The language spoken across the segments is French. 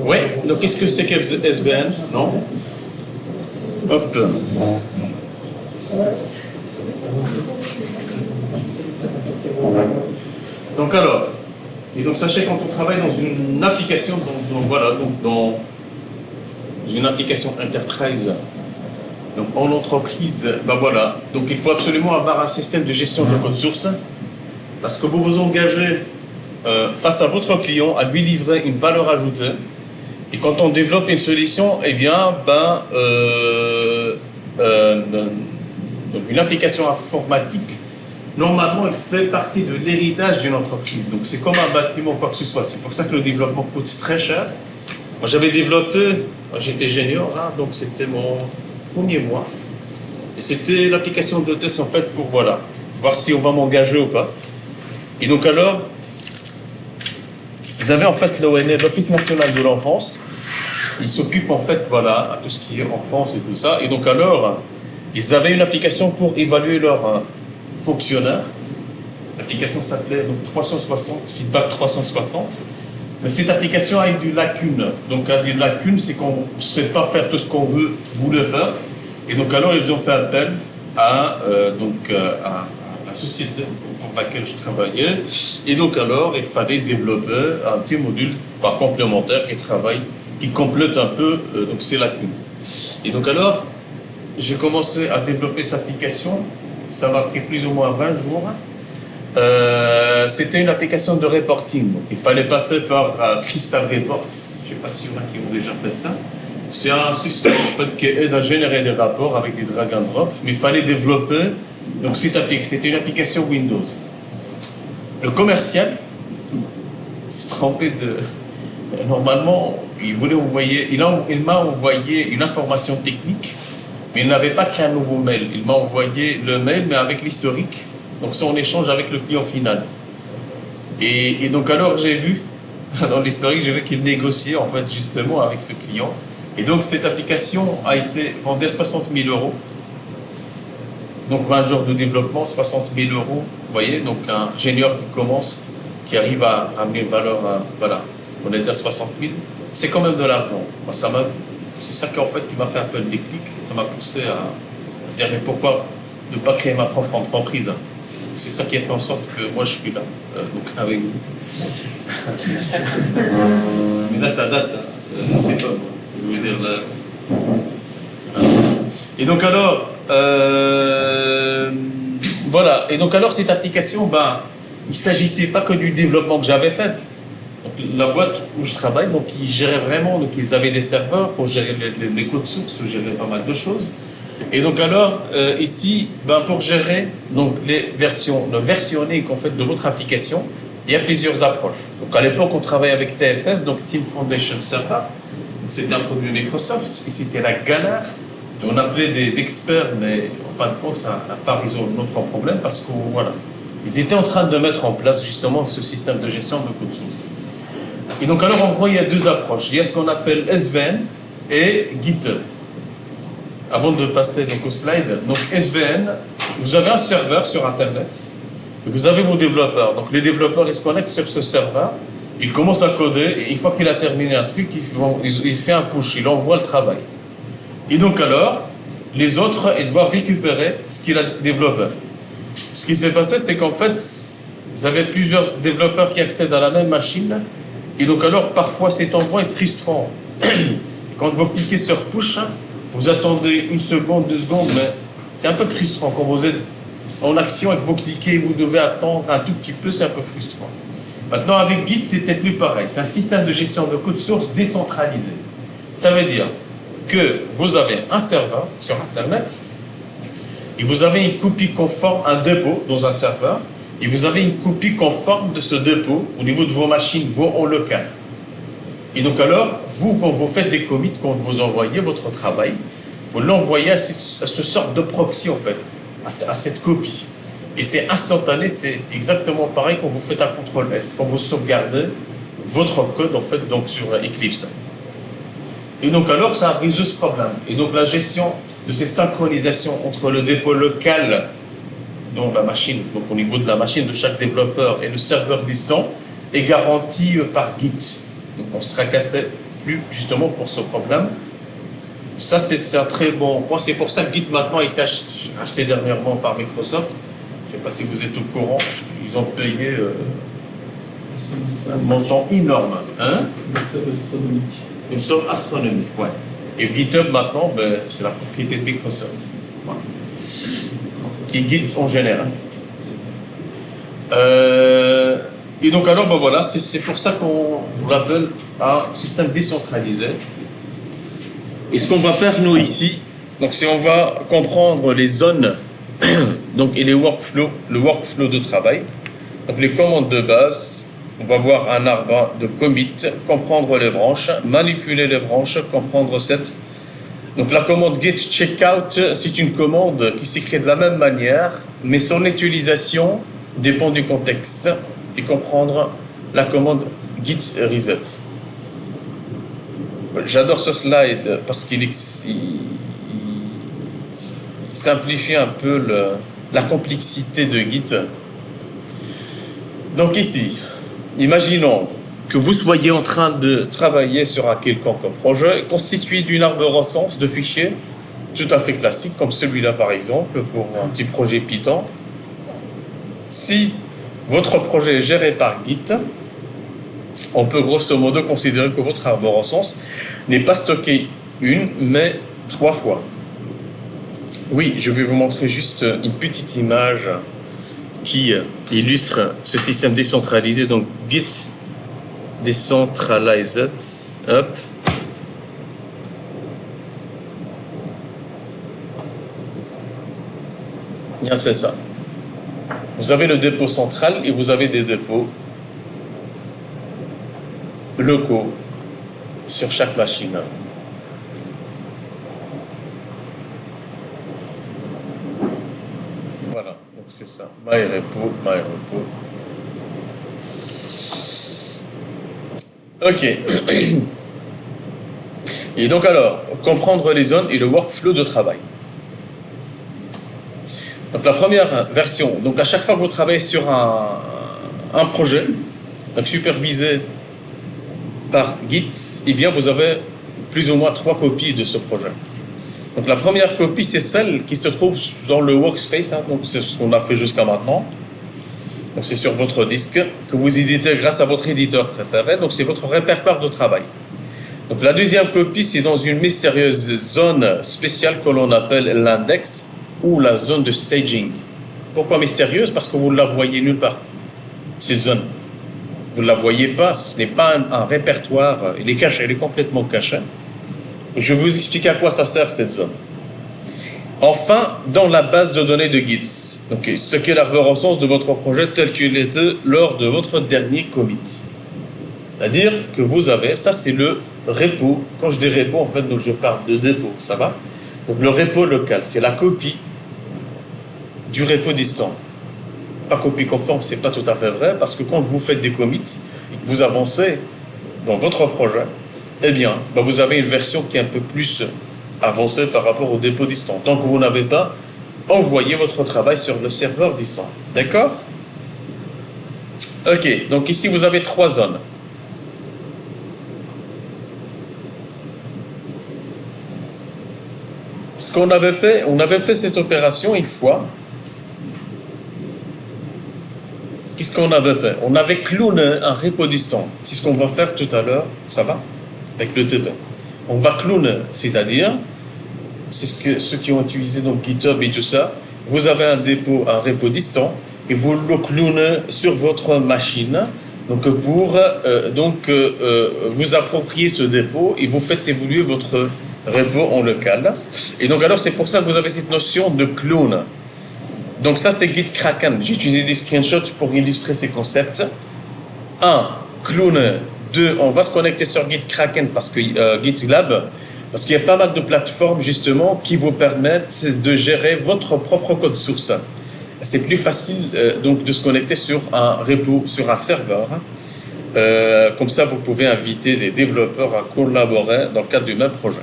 Oui, donc qu'est-ce que c'est que SVN? Non? Hop. Donc alors, et donc sachez quand on travaille dans une application, dans une application enterprise, donc en entreprise, ben voilà, donc il faut absolument avoir un système de gestion de code source, parce que vous vous engagez face à votre client à lui livrer une valeur ajoutée. Et quand on développe une solution, eh bien, donc une application informatique, normalement, elle fait partie de l'héritage d'une entreprise. Donc, c'est comme un bâtiment, quoi que ce soit. C'est pour ça que le développement coûte très cher. Moi, j'avais développé, j'étais junior, hein, donc c'était mon premier mois. Et c'était l'application de test, en fait, pour, voilà, voir si on va m'engager ou pas. Et donc, alors, vous avez en fait l'ONF, l'Office national de l'enfance. Il s'occupe en fait, voilà, à tout ce qui est enfance et tout ça. Et donc alors, ils avaient une application pour évaluer leurs fonctionnaires. L'application s'appelait 360, Feedback 360. Mais cette application a eu des lacunes. Donc, des lacunes, c'est qu'on ne sait pas faire tout ce qu'on voulait faire. Et donc alors, ils ont fait appel à la société pour laquelle je travaillais. Et donc alors, il fallait développer un petit module complémentaire qui complète un peu donc ces lacunes. Et donc alors, j'ai commencé à développer cette application. Ça m'a pris plus ou moins 20 jours. C'était une application de reporting. Donc il fallait passer par Crystal Reports. Je ne sais pas s'il y en a qui ont déjà fait ça. C'est un système en fait, qui aide à générer des rapports avec des drag and drop. Mais il fallait développer. Donc c'était une application Windows. Le commercial s'est trompé de... Normalement, il m'a envoyé une information technique, mais il n'avait pas créé un nouveau mail. Il m'a envoyé le mail, mais avec l'historique, donc son échange avec le client final. Et donc alors j'ai vu, dans l'historique, j'ai vu qu'il négociait en fait justement avec ce client. Et donc cette application a été vendue à 60 000 €. Donc 20 jours de développement, 60 000 €. Vous voyez, donc un junior qui arrive à amener une valeur, voilà, on était à 60 000. C'est quand même de l'argent. C'est ça qui m'a fait un peu le déclic. Ça m'a poussé à se dire, mais pourquoi ne pas créer ma propre entreprise? C'est ça qui a fait en sorte que moi je suis là, donc avec vous. Mais là ça date, c'est pas moi. Je veux dire là. Et donc alors, voilà. Et donc alors cette application, il ne s'agissait pas que du développement que j'avais fait. Donc, la boîte où je travaille, donc ils géraient vraiment, donc ils avaient des serveurs pour gérer les codes sources, pour gérer pas mal de choses. Et donc alors, ici, pour gérer donc, le versionning en fait, de votre application, il y a plusieurs approches. Donc à l'époque, on travaillait avec TFS, donc Team Foundation Server. C'était un produit de Microsoft, et c'était la galère. On appelait des experts, mais en fin de compte, ça n'a pas résolu notre problème parce que voilà, ils étaient en train de mettre en place justement ce système de gestion de code source. Et donc alors, en gros, il y a deux approches. Il y a ce qu'on appelle SVN et Git. Avant de passer donc, au slide, donc SVN, vous avez un serveur sur Internet, vous avez vos développeurs. Donc les développeurs, ils se connectent sur ce serveur, ils commencent à coder, et une fois qu'il a terminé un truc, il fait un push, il envoie le travail. Et donc alors, les autres, ils doivent récupérer ce qu'il a développé. Ce qui s'est passé, c'est qu'en fait, vous avez plusieurs développeurs qui accèdent à la même machine, et donc alors, parfois, cet envoi est frustrant. Quand vous cliquez sur push, vous attendez une seconde, 2 secondes, mais c'est un peu frustrant. Quand vous êtes en action et que vous cliquez, vous devez attendre un tout petit peu, c'est un peu frustrant. Maintenant, avec Git, c'était plus pareil. C'est un système de gestion de code source décentralisé. Ça veut dire que vous avez un serveur sur Internet, et vous avez une copie conforme, un dépôt dans un serveur, et vous avez une copie conforme de ce dépôt au niveau de vos machines, en local. Et donc alors, vous, quand vous faites des commits, quand vous envoyez votre travail, vous l'envoyez à ce sorte de proxy, en fait, à cette copie. Et c'est instantané, c'est exactement pareil quand vous faites un CTRL-S, quand vous sauvegardez votre code, en fait, donc sur Eclipse. Et donc alors, ça a résolu ce problème. Et donc la gestion de cette synchronisation entre le dépôt local, donc la machine, donc au niveau de la machine de chaque développeur et le serveur distant, est garanti par Git. Donc on ne se tracassait plus justement pour ce problème. Ça, c'est un très bon point. C'est pour ça que Git maintenant a été acheté dernièrement par Microsoft. Je ne sais pas si vous êtes au courant. Ils ont payé un montant énorme. Hein? Une somme astronomique. Une somme astronomique, ouais. Et GitHub maintenant, ben, c'est la propriété de Microsoft. Voilà. Et Git en général. Et donc alors, ben voilà, c'est pour ça qu'on l'appelle un système décentralisé. Et ce qu'on va faire nous ici, donc c'est on va comprendre les zones donc, et les workflows, le workflow de travail. Donc les commandes de base, on va voir un arbre de commit, comprendre les branches, manipuler les branches, comprendre cette. Donc la commande git checkout, c'est une commande qui s'écrit de la même manière, mais son utilisation dépend du contexte. Et comprendre la commande git reset. J'adore ce slide parce qu'il simplifie un peu la complexité de Git. Donc ici, imaginons que vous soyez en train de travailler sur un quelconque projet constitué d'une arborescence de fichiers tout à fait classique, comme celui-là par exemple, pour un petit projet Python. Si votre projet est géré par Git, on peut grosso modo considérer que votre arborescence n'est pas stockée une, mais 3 fois. Oui, je vais vous montrer juste une petite image qui illustre ce système décentralisé. Donc Git Decentralized, hop. Bien, c'est ça. Vous avez le dépôt central et vous avez des dépôts locaux sur chaque machine. Voilà, donc c'est ça. MyRepo. Ok. Et donc alors, comprendre les zones et le workflow de travail. Donc la première version, donc à chaque fois que vous travaillez sur un projet, donc supervisé par Git, eh bien vous avez plus ou moins 3 copies de ce projet. Donc la première copie, c'est celle qui se trouve dans le workspace, hein, donc c'est ce qu'on a fait jusqu'à maintenant. Donc c'est sur votre disque que vous éditez grâce à votre éditeur préféré, donc c'est votre répertoire de travail. Donc la deuxième copie, c'est dans une mystérieuse zone spéciale que l'on appelle l'index, ou la zone de staging. Pourquoi mystérieuse? Parce que vous ne la voyez nulle part, cette zone. Vous ne la voyez pas, ce n'est pas un répertoire, il est caché, il est complètement caché. Je vais vous expliquer à quoi ça sert cette zone. Enfin, dans la base de données de Git, okay, stocker l'arborescence de votre projet tel qu'il était lors de votre dernier commit. C'est-à-dire que vous avez, ça c'est le repo, quand je dis repo, en fait, donc je parle de dépôt, ça va? Donc le repo local, c'est la copie du repo distant. Pas copie conforme, c'est pas tout à fait vrai, parce que quand vous faites des commits, vous avancez dans votre projet, eh bien, vous avez une version qui est un peu plus avancée par rapport au dépôt distant. Tant que vous n'avez pas envoyé votre travail sur le serveur distant. D'accord? Ok, donc ici vous avez 3 zones. Ce qu'on avait fait, on avait fait cette opération une fois. Qu'est-ce qu'on avait fait? On avait cloné un repo distant. C'est ce qu'on va faire tout à l'heure, ça va? Avec le TP. On va cloner, c'est-à-dire, c'est ceux qui ont utilisé donc GitHub et tout ça, vous avez un dépôt, un repo distant, et vous le clonez sur votre machine, donc pour vous approprier ce dépôt et vous faites évoluer votre repo en local. Et donc alors c'est pour ça que vous avez cette notion de clone. Donc ça c'est Gitkraken. J'ai utilisé des screenshots pour illustrer ces concepts. 1. Clone. 2. On va se connecter sur Gitkraken parce que GitLab, parce qu'il y a pas mal de plateformes justement qui vous permettent de gérer votre propre code source. C'est plus facile donc de se connecter sur un repo, sur un serveur. Comme ça, vous pouvez inviter des développeurs à collaborer dans le cadre du même projet.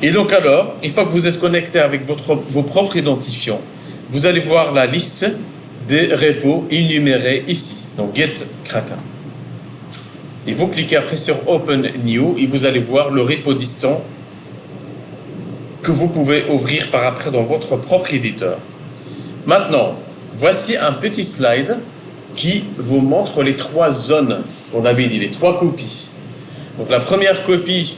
Et donc alors, une fois que vous êtes connecté avec vos propres identifiants, vous allez voir la liste des repos énumérés ici, donc Gitkraken. Et vous cliquez après sur Open New et vous allez voir le repo distant que vous pouvez ouvrir par après dans votre propre éditeur. Maintenant, voici un petit slide qui vous montre les 3 zones, on avait dit, les 3 copies. Donc la première copie,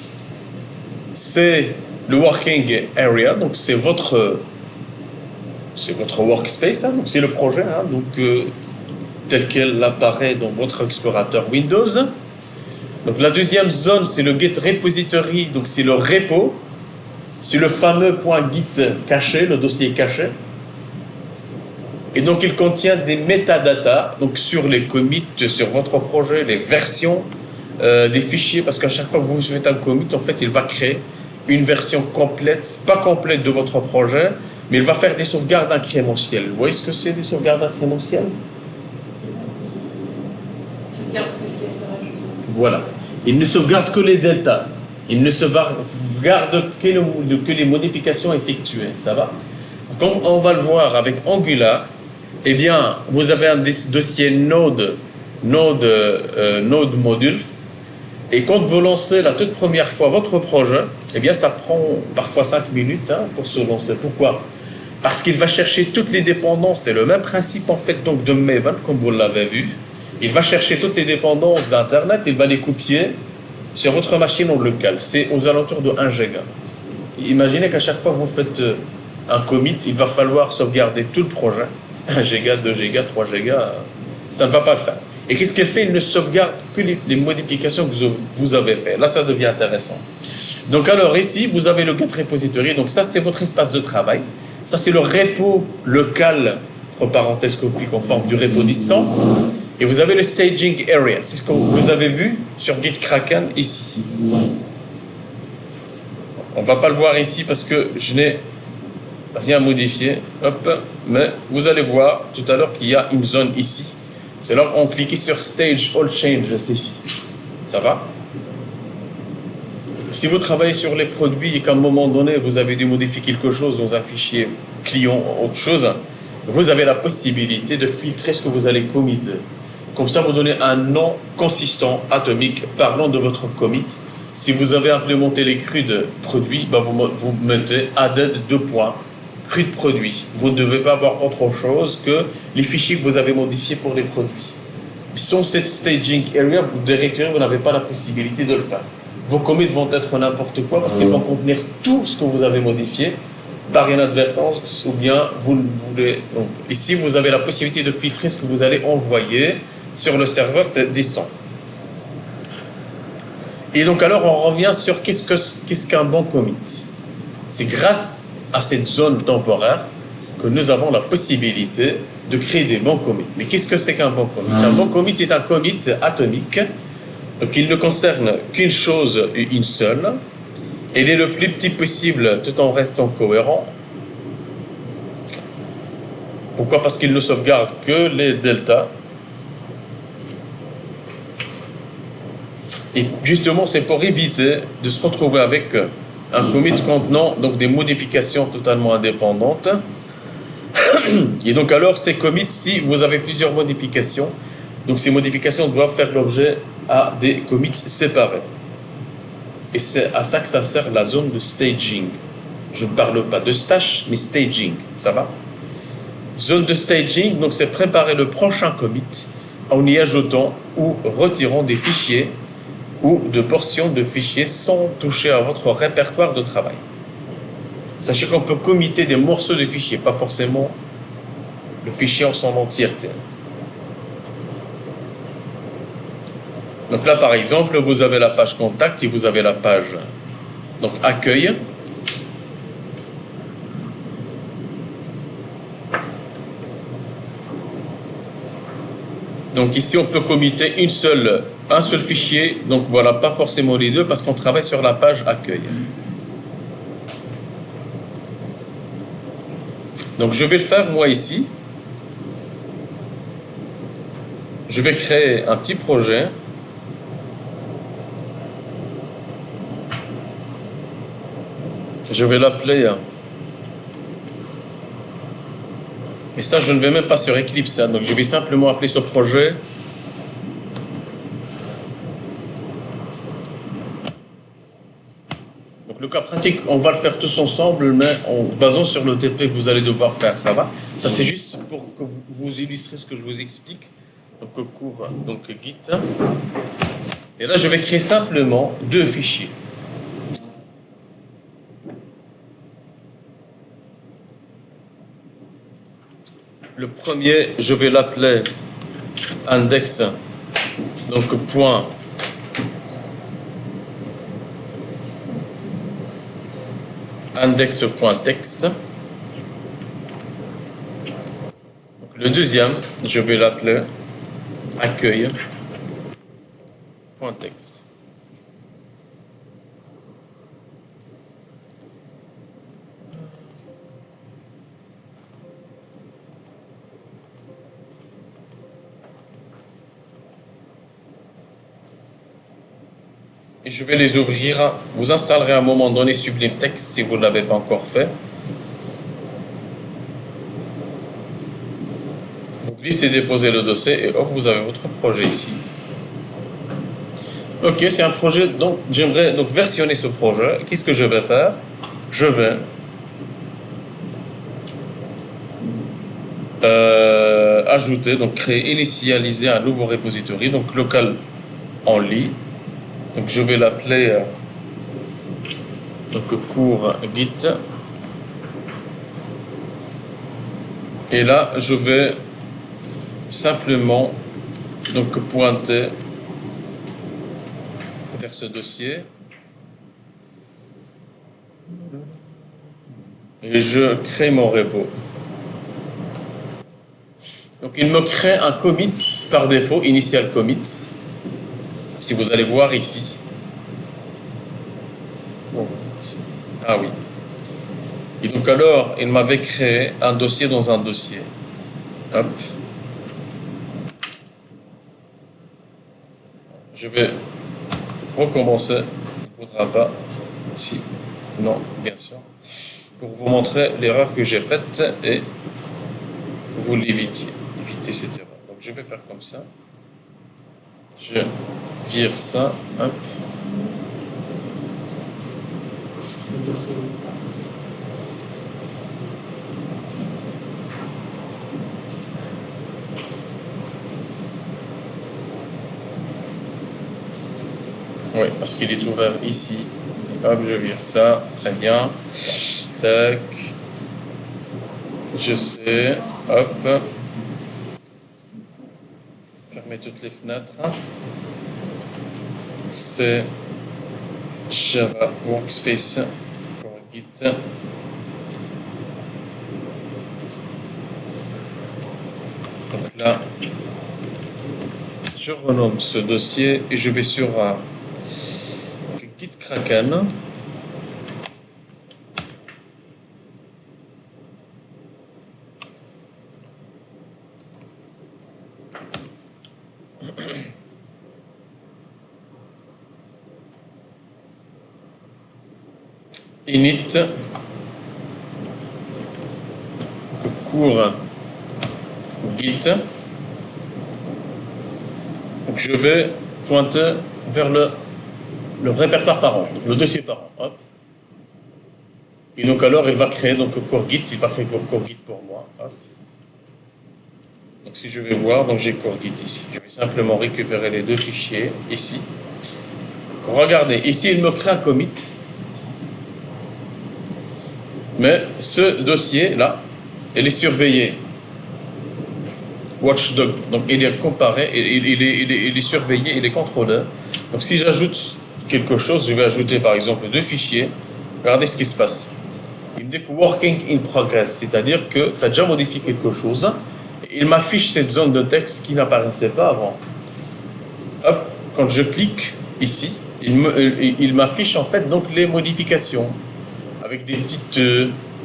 c'est le working area, donc c'est votre workspace, hein, donc c'est le projet, hein, donc tel qu'elle apparaît dans votre explorateur Windows. Donc la deuxième zone, c'est le Git Repository, donc c'est le repo, c'est le fameux .git caché, le dossier caché. Et donc il contient des metadata, donc sur les commits, sur votre projet, les versions des fichiers, parce qu'à chaque fois que vous faites un commit, en fait, il va créer une version complète, pas complète de votre projet, mais il va faire des sauvegardes incrémentielles. Vous voyez ce que c'est, des sauvegardes incrémentielles? Sauvegarde que ce qui a été rajouté. Voilà. Il ne sauvegarde que les deltas. Il ne sauvegarde que les modifications effectuées. Ça va? Comme on va le voir avec Angular, eh bien, vous avez un dossier Node module. Et quand vous lancez la toute première fois votre projet, eh bien, ça prend parfois 5 minutes hein, pour se lancer. Pourquoi? Parce qu'il va chercher toutes les dépendances. C'est le même principe, en fait, donc, de Maven, comme vous l'avez vu. Il va chercher toutes les dépendances d'Internet, il va les copier sur votre machine en local. C'est aux alentours de 1 giga. Imaginez qu'à chaque fois que vous faites un commit, il va falloir sauvegarder tout le projet. 1 giga, 2 giga, 3 giga, ça ne va pas le faire. Et qu'est-ce qu'elle fait? Il ne sauvegarde que les modifications que vous avez faites. Là, ça devient intéressant. Donc alors ici, vous avez le Git Repository. Donc ça, c'est votre espace de travail. Ça, c'est le repo local, entre parenthèses copies conforme du repo distant. Et vous avez le Staging Area. C'est ce que vous avez vu sur GitKraken ici. On ne va pas le voir ici parce que je n'ai rien modifié. Hop. Mais vous allez voir tout à l'heure qu'il y a une zone ici. C'est là qu'on clique sur Stage All Changes, c'est ici. Ça va? Si vous travaillez sur les produits et qu'à un moment donné, vous avez dû modifier quelque chose dans un fichier client ou autre chose, vous avez la possibilité de filtrer ce que vous allez committer. Comme ça, vous donnez un nom consistant, atomique, parlant de votre commit. Si vous avez implémenté les crudes produits, bah vous mettez added 2 points. Crude produit. Vous ne devez pas avoir autre chose que les fichiers que vous avez modifiés pour les produits. Sans cette staging area, vous n'avez pas la possibilité de le faire. Vos commits vont être n'importe quoi parce qu'ils vont contenir tout ce que vous avez modifié par inadvertance ou bien vous le voulez. Donc, ici, vous avez la possibilité de filtrer ce que vous allez envoyer sur le serveur distant. Et donc alors, on revient sur qu'est-ce qu'un bon commit. C'est grâce à cette zone temporaire que nous avons la possibilité de créer des bons commits. Mais qu'est-ce que c'est qu'un bon commit? Un bon commit est un commit atomique, donc il ne concerne qu'une chose et une seule. Il est le plus petit possible tout en restant cohérent. Pourquoi? Parce qu'il ne sauvegarde que les deltas. Et justement, c'est pour éviter de se retrouver avec un commit contenant donc des modifications totalement indépendantes. Et donc alors ces commits, si vous avez plusieurs modifications, donc ces modifications doivent faire l'objet à des commits séparés. Et c'est à ça que ça sert la zone de staging. Je ne parle pas de stash, mais staging, ça va? Zone de staging, donc c'est préparer le prochain commit en y ajoutant ou retirant des fichiers ou de portions de fichiers sans toucher à votre répertoire de travail. Sachez qu'on peut committer des morceaux de fichiers, pas forcément le fichier en son entièreté. Donc là, par exemple, vous avez la page contact et vous avez la page donc accueil. Donc ici, on peut committer un seul fichier, donc voilà, pas forcément les deux, parce qu'on travaille sur la page accueil. Donc je vais le faire moi ici. Je vais créer un petit projet. Je vais l'appeler. Et ça, je ne vais même pas sur Eclipse. Donc je vais simplement appeler ce projet cas pratique, on va le faire tous ensemble, mais en basant sur le TP que vous allez devoir faire, ça va? Ça c'est juste pour que vous illustrez ce que je vous explique. Donc le cours, donc Git. Et là je vais créer simplement deux fichiers. Le premier, je vais l'appeler index, donc point index.text. Le deuxième, je vais l'appeler accueil.text. Et je vais les ouvrir. Vous installerez à un moment donné Sublime Text si vous ne l'avez pas encore fait. Vous glissez, déposez le dossier et hop, vous avez votre projet ici. Ok, c'est un projet, donc j'aimerais donc versionner ce projet. Qu'est-ce que je vais faire? Je vais ajouter, donc créer, initialiser un nouveau repository, donc local only. Donc je vais l'appeler donc cours Git. Et là, je vais simplement donc pointer vers ce dossier. Et je crée mon repo. Donc il me crée un commit par défaut, initial commit. Si vous allez voir ici. Ah oui. Et donc alors, il m'avait créé un dossier dans un dossier. Hop. Je vais recommencer. Il ne faudra pas. Si. Non, bien sûr. Pour vous montrer l'erreur que j'ai faite et vous l'évitiez. Évitez cette erreur. Donc je vais faire comme ça. Je vire ça. Hop. Oui, parce qu'il est ouvert ici. Hop, je vire ça. Très bien. Tac. Je sais. Hop. Fermez toutes les fenêtres. C'est Java Workspace pour Git. Donc là, je renomme ce dossier et je vais sur Git Kraken. Init cours Git. Donc je vais pointer vers le répertoire parent, le dossier parent. Hop. Et donc alors il va créer donc cours Git, il va créer cours Git pour moi. Hop. Donc si je vais voir, donc j'ai cours Git ici. Je vais simplement récupérer les deux fichiers ici. Regardez, ici il me crée un commit. Mais ce dossier-là, il est surveillé. Watchdog, donc il est comparé, il est surveillé, il est contrôlé. Donc si j'ajoute quelque chose, je vais ajouter par exemple deux fichiers. Regardez ce qui se passe. Il me dit que working in progress, c'est-à-dire que tu as déjà modifié quelque chose. Il m'affiche cette zone de texte qui n'apparaissait pas avant. Hop, quand je clique ici, il m'affiche en fait donc les modifications avec des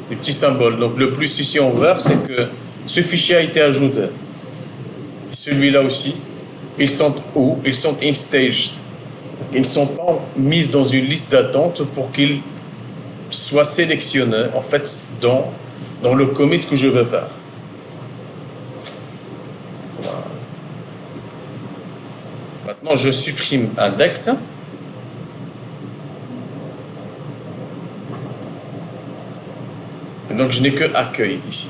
petits symboles. Donc le plus ici en vert, c'est que ce fichier a été ajouté. Celui-là aussi, ils sont où? Ils sont in staged. Ils ne sont pas mis dans une liste d'attente pour qu'ils soient sélectionnés en fait dans le commit que je vais faire. Voilà. Maintenant, je supprime index. Donc je n'ai que accueil ici.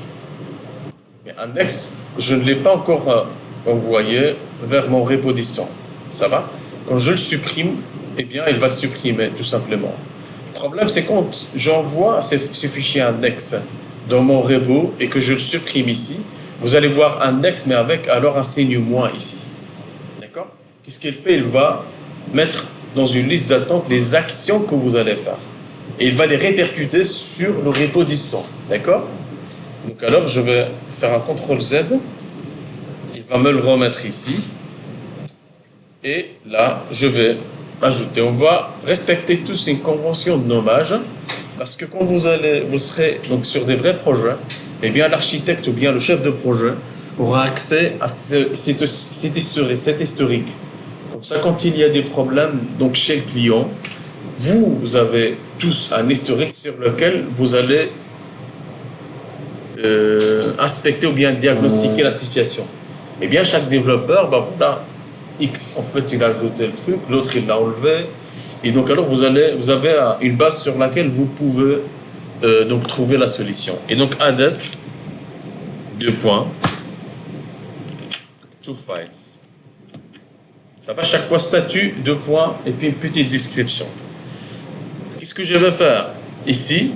Mais index, je ne l'ai pas encore envoyé vers mon repo distant. Ça va? Quand je le supprime, eh bien, il va le supprimer tout simplement. Le problème, c'est quand j'envoie ce fichier index dans mon repo et que je le supprime ici, vous allez voir index, mais avec alors un signe moins ici. D'accord? Qu'est-ce qu'il fait? Il va mettre dans une liste d'attente les actions que vous allez faire. Et il va les répercuter sur le repo distant. D'accord? Donc alors, je vais faire un CTRL Z. Il va me le remettre ici. Et là, je vais ajouter. On va respecter tous une convention de nommage. Parce que quand vous serez donc sur des vrais projets, eh bien l'architecte ou bien le chef de projet aura accès à cet historique. Comme ça, quand il y a des problèmes donc chez le client, vous avez tous un historique sur lequel vous allez inspecter ou bien diagnostiquer la situation. Eh bien, chaque développeur, voilà, X, en fait, il a ajouté le truc, l'autre, il l'a enlevé. Et donc, alors, vous avez une base sur laquelle vous pouvez donc trouver la solution. Et donc, added, 2 points, to files. Ça va chaque fois statut, 2 points, et puis une petite description. Qu'est-ce que je vais faire ici?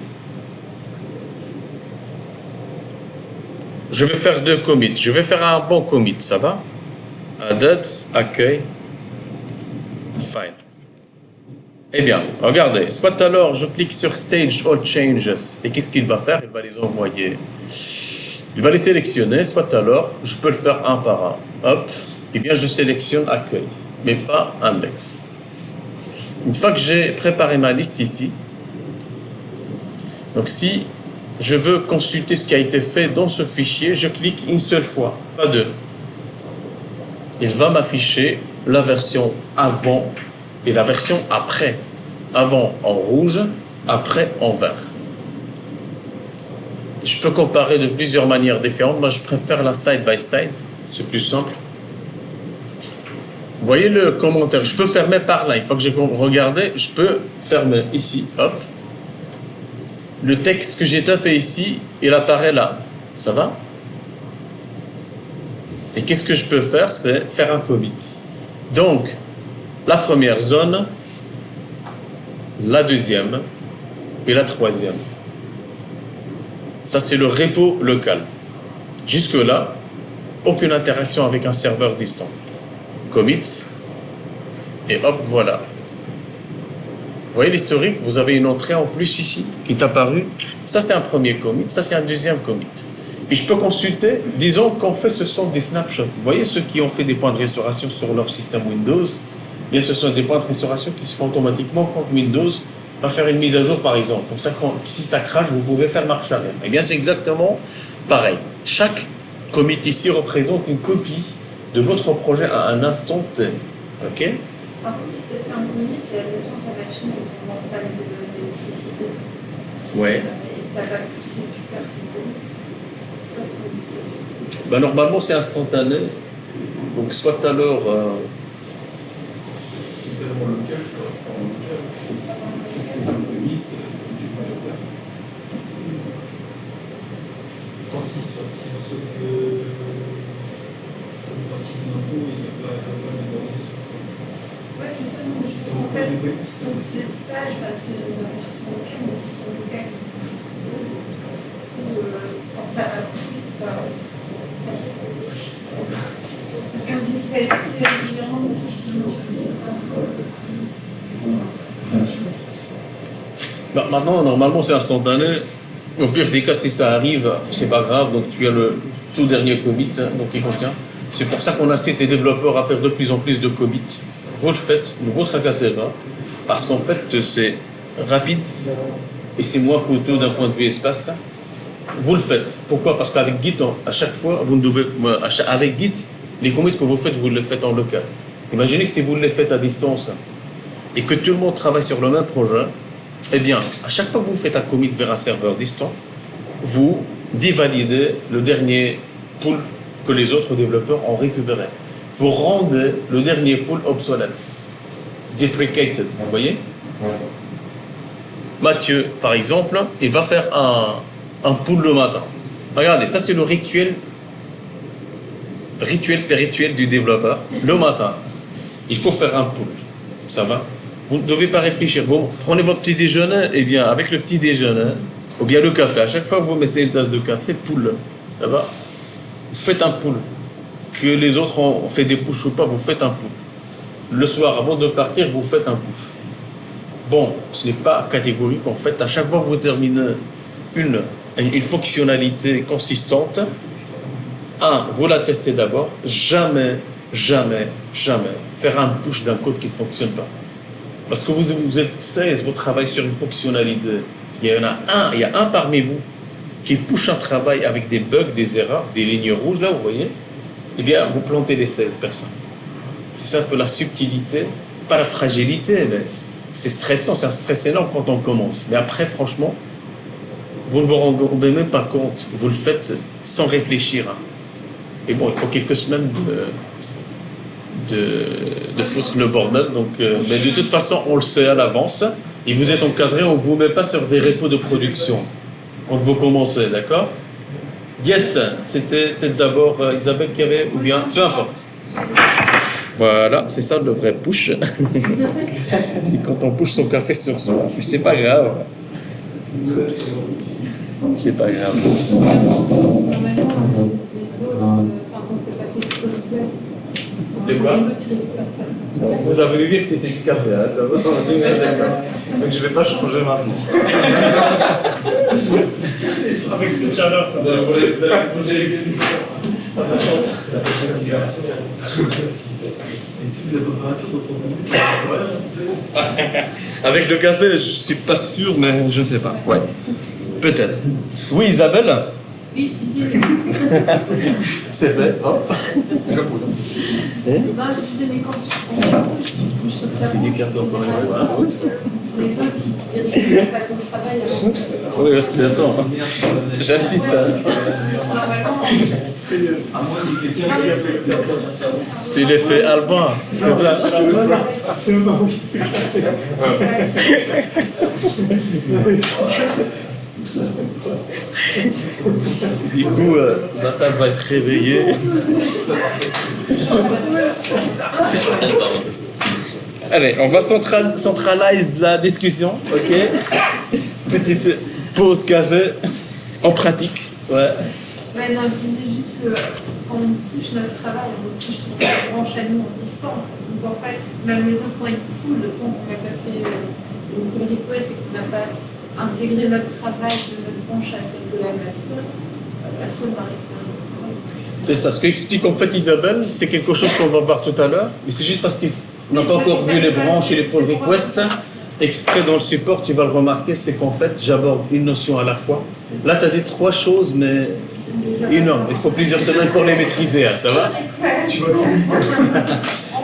Je vais faire 2 commits. Je vais faire un bon commit, ça va? Added, accueil, file. Eh bien, regardez, soit alors je clique sur Stage All Changes, et qu'est-ce qu'il va faire? Il va les envoyer. Il va les sélectionner, soit alors, je peux le faire un par un. Hop, eh bien je sélectionne accueil, mais pas index. Une fois que j'ai préparé ma liste ici, donc si je veux consulter ce qui a été fait dans ce fichier, je clique une seule fois, pas deux. Il va m'afficher la version avant et la version après. Avant en rouge, après en vert. Je peux comparer de plusieurs manières différentes. Moi, je préfère la side by side. C'est plus simple. Vous voyez le commentaire? Je peux fermer par là. Une fois que j'ai regardé, je peux fermer ici. Hop. Le texte que j'ai tapé ici, il apparaît là. Ça va? Et qu'est-ce que je peux faire? C'est faire un commit. Donc, la première zone, la deuxième et la troisième. Ça, c'est le repo local. Jusque-là, aucune interaction avec un serveur distant. Commit, et hop, voilà. Vous voyez l'historique? Vous avez une entrée en plus ici qui est apparue. Ça, c'est un premier commit. Ça, c'est un deuxième commit. Et je peux consulter, disons qu'en fait, ce sont des snapshots. Vous voyez ceux qui ont fait des points de restauration sur leur système Windows? Bien, ce sont des points de restauration qui se font automatiquement quand Windows va faire une mise à jour, par exemple. Comme ça, si ça crache, vous pouvez faire marche arrière. Eh bien, c'est exactement pareil. Chaque commit ici représente une copie de votre projet à un instant T. OK? Par contre, si tu as fait un commit et admettons ta machine ne tombe en panne d'électricité, Ouais. et tu n'as pas poussé, tu perds tes commits. Ben, normalement, c'est instantané. Donc, soit alors... C'est tellement local, je dois faire en local. Tu fais un commit, tu peux le faire. Je pense qu'il soit que une partie de l'info, il n'y a pas mémorisé sur ça. Ouais, c'est ça, non, en fait, donc ces stages, bah, c'est sur ton local, mais c'est ton local. Quand tu n'as pas poussé, c'est pas... Parce qu'on dit qu'il fallait pousser régulièrement, parce que sinon, tu faisais pas. Bah, maintenant, normalement, c'est instantané. Au pire des cas, si ça arrive, c'est pas grave. Donc, tu as le tout dernier commit, hein, donc il contient. C'est pour ça qu'on incite les développeurs à faire de plus en plus de commits. Vous le faites, ne vous tracassez pas, parce qu'en fait, c'est rapide et c'est moins coûteux d'un point de vue espace. Vous le faites. Pourquoi? Parce qu'avec Git, à chaque fois, vous ne devez, avec Git, les commits que vous faites, vous les faites en local. Imaginez que si vous les faites à distance et que tout le monde travaille sur le même projet, eh bien, à chaque fois que vous faites un commit vers un serveur distant, vous dévalidez le dernier pool que les autres développeurs ont récupéré. Vous rendez le dernier pool obsolète, deprecated, vous voyez? Mathieu, par exemple, il va faire un pull le matin. Regardez, ça c'est le rituel spirituel du développeur. Le matin, il faut faire un pull. Ça va? Vous ne devez pas réfléchir. Vous prenez votre petit déjeuner, et bien avec le petit déjeuner, ou bien le café. À chaque fois que vous mettez une tasse de café, pull. Ça va? Vous faites un pull. Que les autres ont fait des push ou pas, vous faites un pull. Le soir, avant de partir, vous faites un push. Bon, ce n'est pas catégorique. En fait, à chaque fois que vous terminez une fonctionnalité consistante, vous la testez d'abord. Jamais faire un push d'un code qui ne fonctionne pas. Parce que vous êtes 16, vous travaillez sur une fonctionnalité. Il y a un parmi vous qui push un travail avec des bugs, des erreurs, des lignes rouges, là, vous voyez. Eh bien, vous plantez les 16 personnes. C'est ça un peu la subtilité, pas la fragilité, mais c'est stressant, c'est un stress énorme quand on commence. Mais après, franchement, vous ne vous rendez même pas compte. Vous le faites sans réfléchir. Et bon, il faut quelques semaines de foutre le bordel. Donc, mais de toute façon, on le sait à l'avance. Et vous êtes encadré, on ne vous met pas sur des repos de production. Quand vous commencez, d'accord? Yes, c'était peut-être d'abord Isabelle qui avait, ou bien, peu importe. Voilà, c'est ça le vrai push. C'est quand on push son café sur soi. Mais c'est pas grave. C'est pas grave. Normalement, les autres, quand t'es pas fait de request, De quoi? les autres, ils récupèrent pas. Vous avez vu que c'était du café, hein, ça va? Donc je ne vais pas changer maintenant. Avec cette chaleur, ça va. Vous avez posé les questions. Avec le café, je ne suis pas sûr, mais je ne sais pas. Ouais. Peut-être. Oui, Isabelle? Oui, je disais. C'est fait. Oh. Non, je disais, mais quand tu bouges sur ta C'est du café encore une fois. les autres, ils récupèrent pas ton travail avant. Oui, parce que attends, j'insiste. Normalement, C'est l'effet Albin, c'est ça. Du coup, Natal va être réveillé. Allez, on va centraliser la discussion, ok? Petite pause café en pratique. Ouais. ouais, non, je disais juste que quand on touche notre travail, on touche sur la branche à nous en distant. Donc en fait, même les autres, quand ils pullent, le temps qu'on n'a pas fait une pull request et qu'on n'a pas intégré notre travail de notre branche à celle de la master, personne va récupérer notre travail. C'est ça. Ce qu'explique en fait Isabelle, c'est quelque chose qu'on va voir tout à l'heure, mais c'est juste parce qu'on n'a pas encore vu les branches et les pull requests. Extrait dans le support, tu vas le remarquer, c'est qu'en fait, j'aborde une notion à la fois. Là, tu as dit 3 choses, mais énormes. Il faut plusieurs semaines pour les maîtriser, hein, ça va?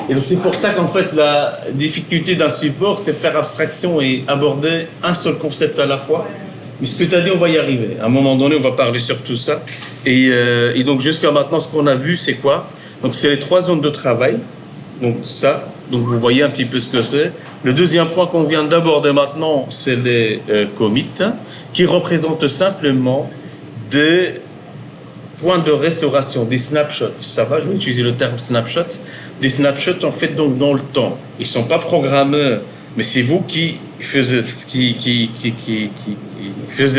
Et donc, c'est pour ça qu'en fait, la difficulté d'un support, c'est faire abstraction et aborder un seul concept à la fois. Mais ce que tu as dit, on va y arriver. À un moment donné, on va parler sur tout ça. Et donc, jusqu'à maintenant, ce qu'on a vu, c'est quoi? Donc, c'est les 3 zones de travail. Donc, ça. Donc, vous voyez un petit peu ce que c'est. Le deuxième point qu'on vient d'aborder maintenant, c'est les commits, qui représentent simplement des points de restauration, des snapshots. Ça va, je vais utiliser le terme snapshot. Des snapshots, en fait, donc dans le temps. Ils ne sont pas programmés, mais c'est vous qui faisiez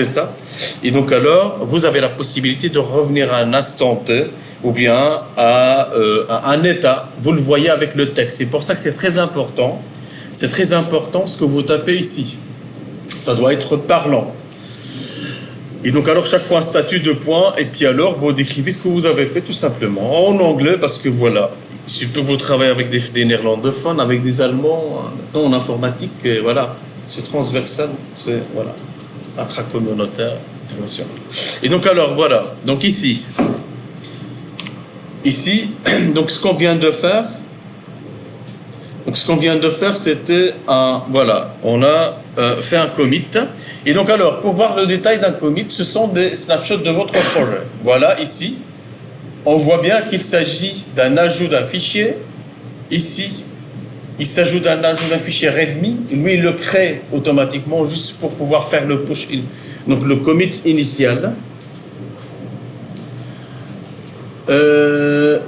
ça. Et donc, alors, vous avez la possibilité de revenir à un instant T, ou bien à un état. Vous le voyez avec le texte. C'est pour ça que c'est très important. C'est très important ce que vous tapez ici. Ça doit être parlant. Et donc alors chaque fois un statut de point, et puis alors vous décrivez ce que vous avez fait tout simplement. En anglais, parce que voilà, surtout que vous travaillez avec des néerlandophones, avec des allemands, en informatique, et voilà, c'est transversal, c'est voilà, intracommunautaire, international. Et donc alors voilà, donc ici, donc ce qu'on vient de faire, c'était un, voilà, on a fait un commit. Et donc alors, pour voir le détail d'un commit, ce sont des snapshots de votre projet. Voilà, ici, on voit bien qu'il s'agit d'un ajout d'un fichier. Ici, il s'agit d'un ajout d'un fichier README. Lui, il le crée automatiquement juste pour pouvoir faire le push. Donc le commit initial.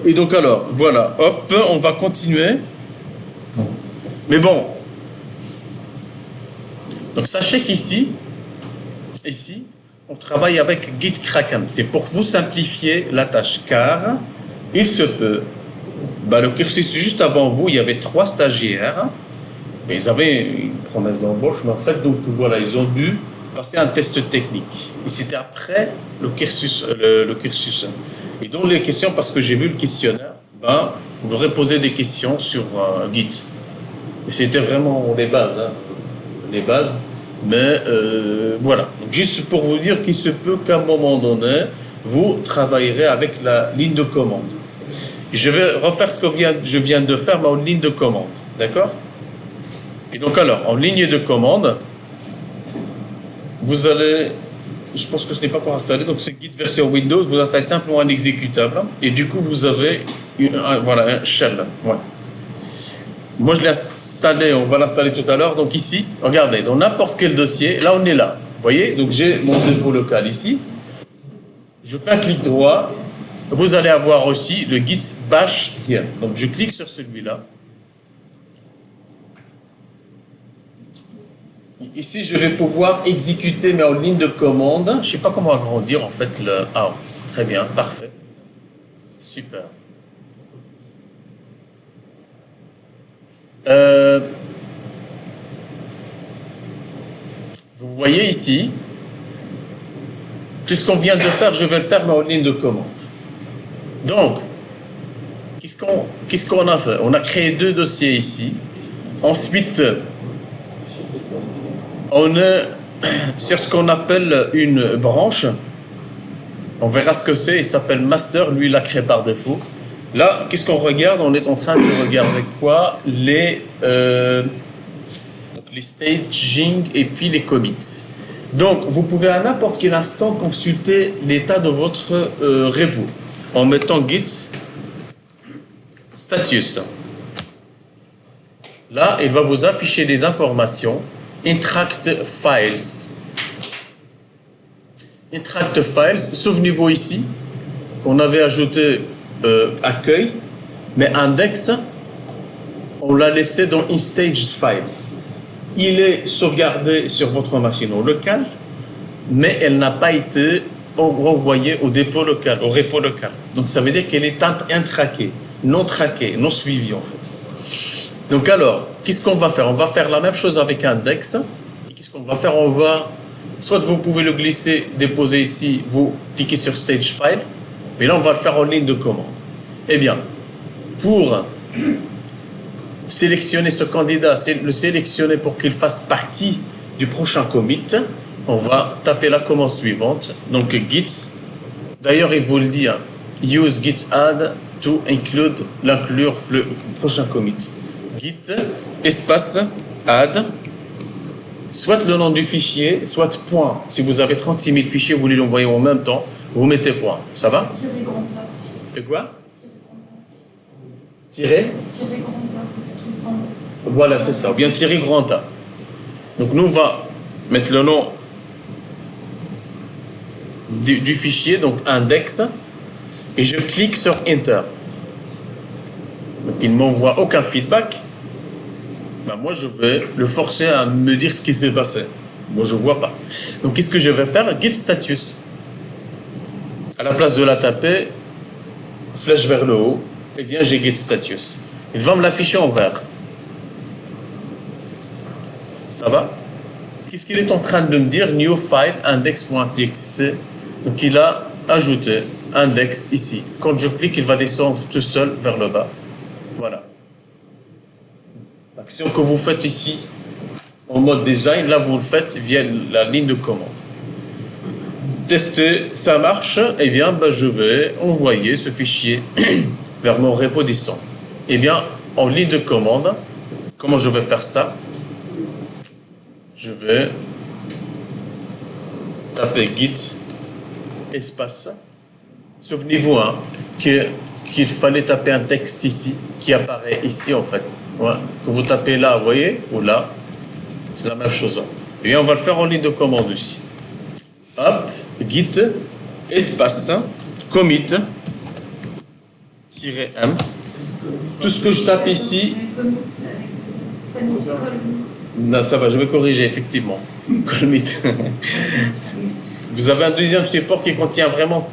Et donc alors, voilà, hop, on va continuer. Mais bon, donc sachez qu'ici, on travaille avec Git Kraken. C'est pour vous simplifier la tâche, car il se peut, le cursus juste avant vous, il y avait 3 stagiaires, mais ils avaient une promesse d'embauche, mais en fait, donc voilà, ils ont dû passer un test technique. Et c'était après le cursus. Et donc les questions, parce que j'ai vu le questionnaire, on aurait posé des questions sur Git. Et c'était vraiment les bases, mais voilà. Donc, juste pour vous dire qu'il se peut qu'à un moment donné, vous travaillerez avec la ligne de commande. Je vais refaire ce que je viens de faire, mais en ligne de commande, d'accord? Et donc alors, en ligne de commande, vous allez, je pense que ce n'est pas encore installé, donc c'est Git version Windows, vous installez simplement un exécutable, et du coup vous avez un shell. Ouais. Moi je l'ai installé, on va l'installer tout à l'heure, donc ici, regardez, dans n'importe quel dossier, là on est là, vous voyez, donc j'ai mon dépôt local ici, je fais un clic droit, vous allez avoir aussi le Git bash here, donc je clique sur celui-là. Ici, je vais pouvoir exécuter, mais en ligne de commande. Je ne sais pas comment agrandir, en fait, le... Ah, c'est très bien, parfait. Super. Vous voyez ici, tout ce qu'on vient de faire, je vais le faire, mais en ligne de commande. Donc, qu'est-ce qu'on a fait? On a créé 2 dossiers ici. Ensuite, on est sur ce qu'on appelle une branche. On verra ce que c'est. Il s'appelle master. Lui, il l'a créé par défaut. Là, qu'est-ce qu'on regarde? On est en train de regarder quoi? Les staging et puis les commits. Donc, vous pouvez à n'importe quel instant consulter l'état de votre repo en mettant git status. Là, il va vous afficher des informations. Interact files. Interact files, souvenez-vous ici qu'on avait ajouté accueil, mais index, on l'a laissé dans instaged files. Il est sauvegardé sur votre machine locale, mais elle n'a pas été renvoyée au dépôt local, au repo local. Donc ça veut dire qu'elle est intraquée, non traquée, non suivie en fait. Donc alors, qu'est-ce qu'on va faire? On va faire la même chose avec index. Et qu'est-ce qu'on va faire? On va, soit vous pouvez le glisser, déposer ici, vous cliquez sur Stage File, mais là on va le faire en ligne de commande. Eh bien, pour sélectionner ce candidat, le sélectionner pour qu'il fasse partie du prochain commit, on va taper la commande suivante, donc git, d'ailleurs il vous le dit, use git add to l'inclure le prochain commit. Git, espace, add, soit le nom du fichier, soit point. Si vous avez 36 000 fichiers, vous voulez l'envoyer en même temps, vous mettez point. Ça va? Tirer grand A. Et quoi? Tirer grand A. Voilà, c'est ça. Ou bien tirer grand A. Donc nous, on va mettre le nom du fichier, donc index, et je clique sur Enter. Donc il ne m'envoie aucun feedback. Moi, je vais le forcer à me dire ce qui s'est passé. Moi, je ne vois pas. Donc, qu'est-ce que je vais faire? Git status. À la place de la taper, flèche vers le haut, eh bien, j'ai Git status. Il va me l'afficher en vert. Ça va? Qu'est-ce qu'il est en train de me dire? New file index.txt. Donc, il a ajouté index ici. Quand je clique, il va descendre tout seul vers le bas. Voilà. L'action que vous faites ici, en mode design, là, vous le faites via la ligne de commande. Tester, ça marche, eh bien, je vais envoyer ce fichier vers mon repo distant. Eh bien, en ligne de commande, comment je vais faire ça? Je vais taper git espace. Souvenez-vous qu'il fallait taper un texte ici, qui apparaît ici en fait. Ouais. Que vous tapez là, vous voyez, ou là, c'est la même chose. Et bien, on va le faire en ligne de commande aussi. hop, git, espace, commit, -m. Tout ce que je tape ici, non, ça va, je vais corriger, effectivement. Commit. Vous avez un deuxième support qui contient vraiment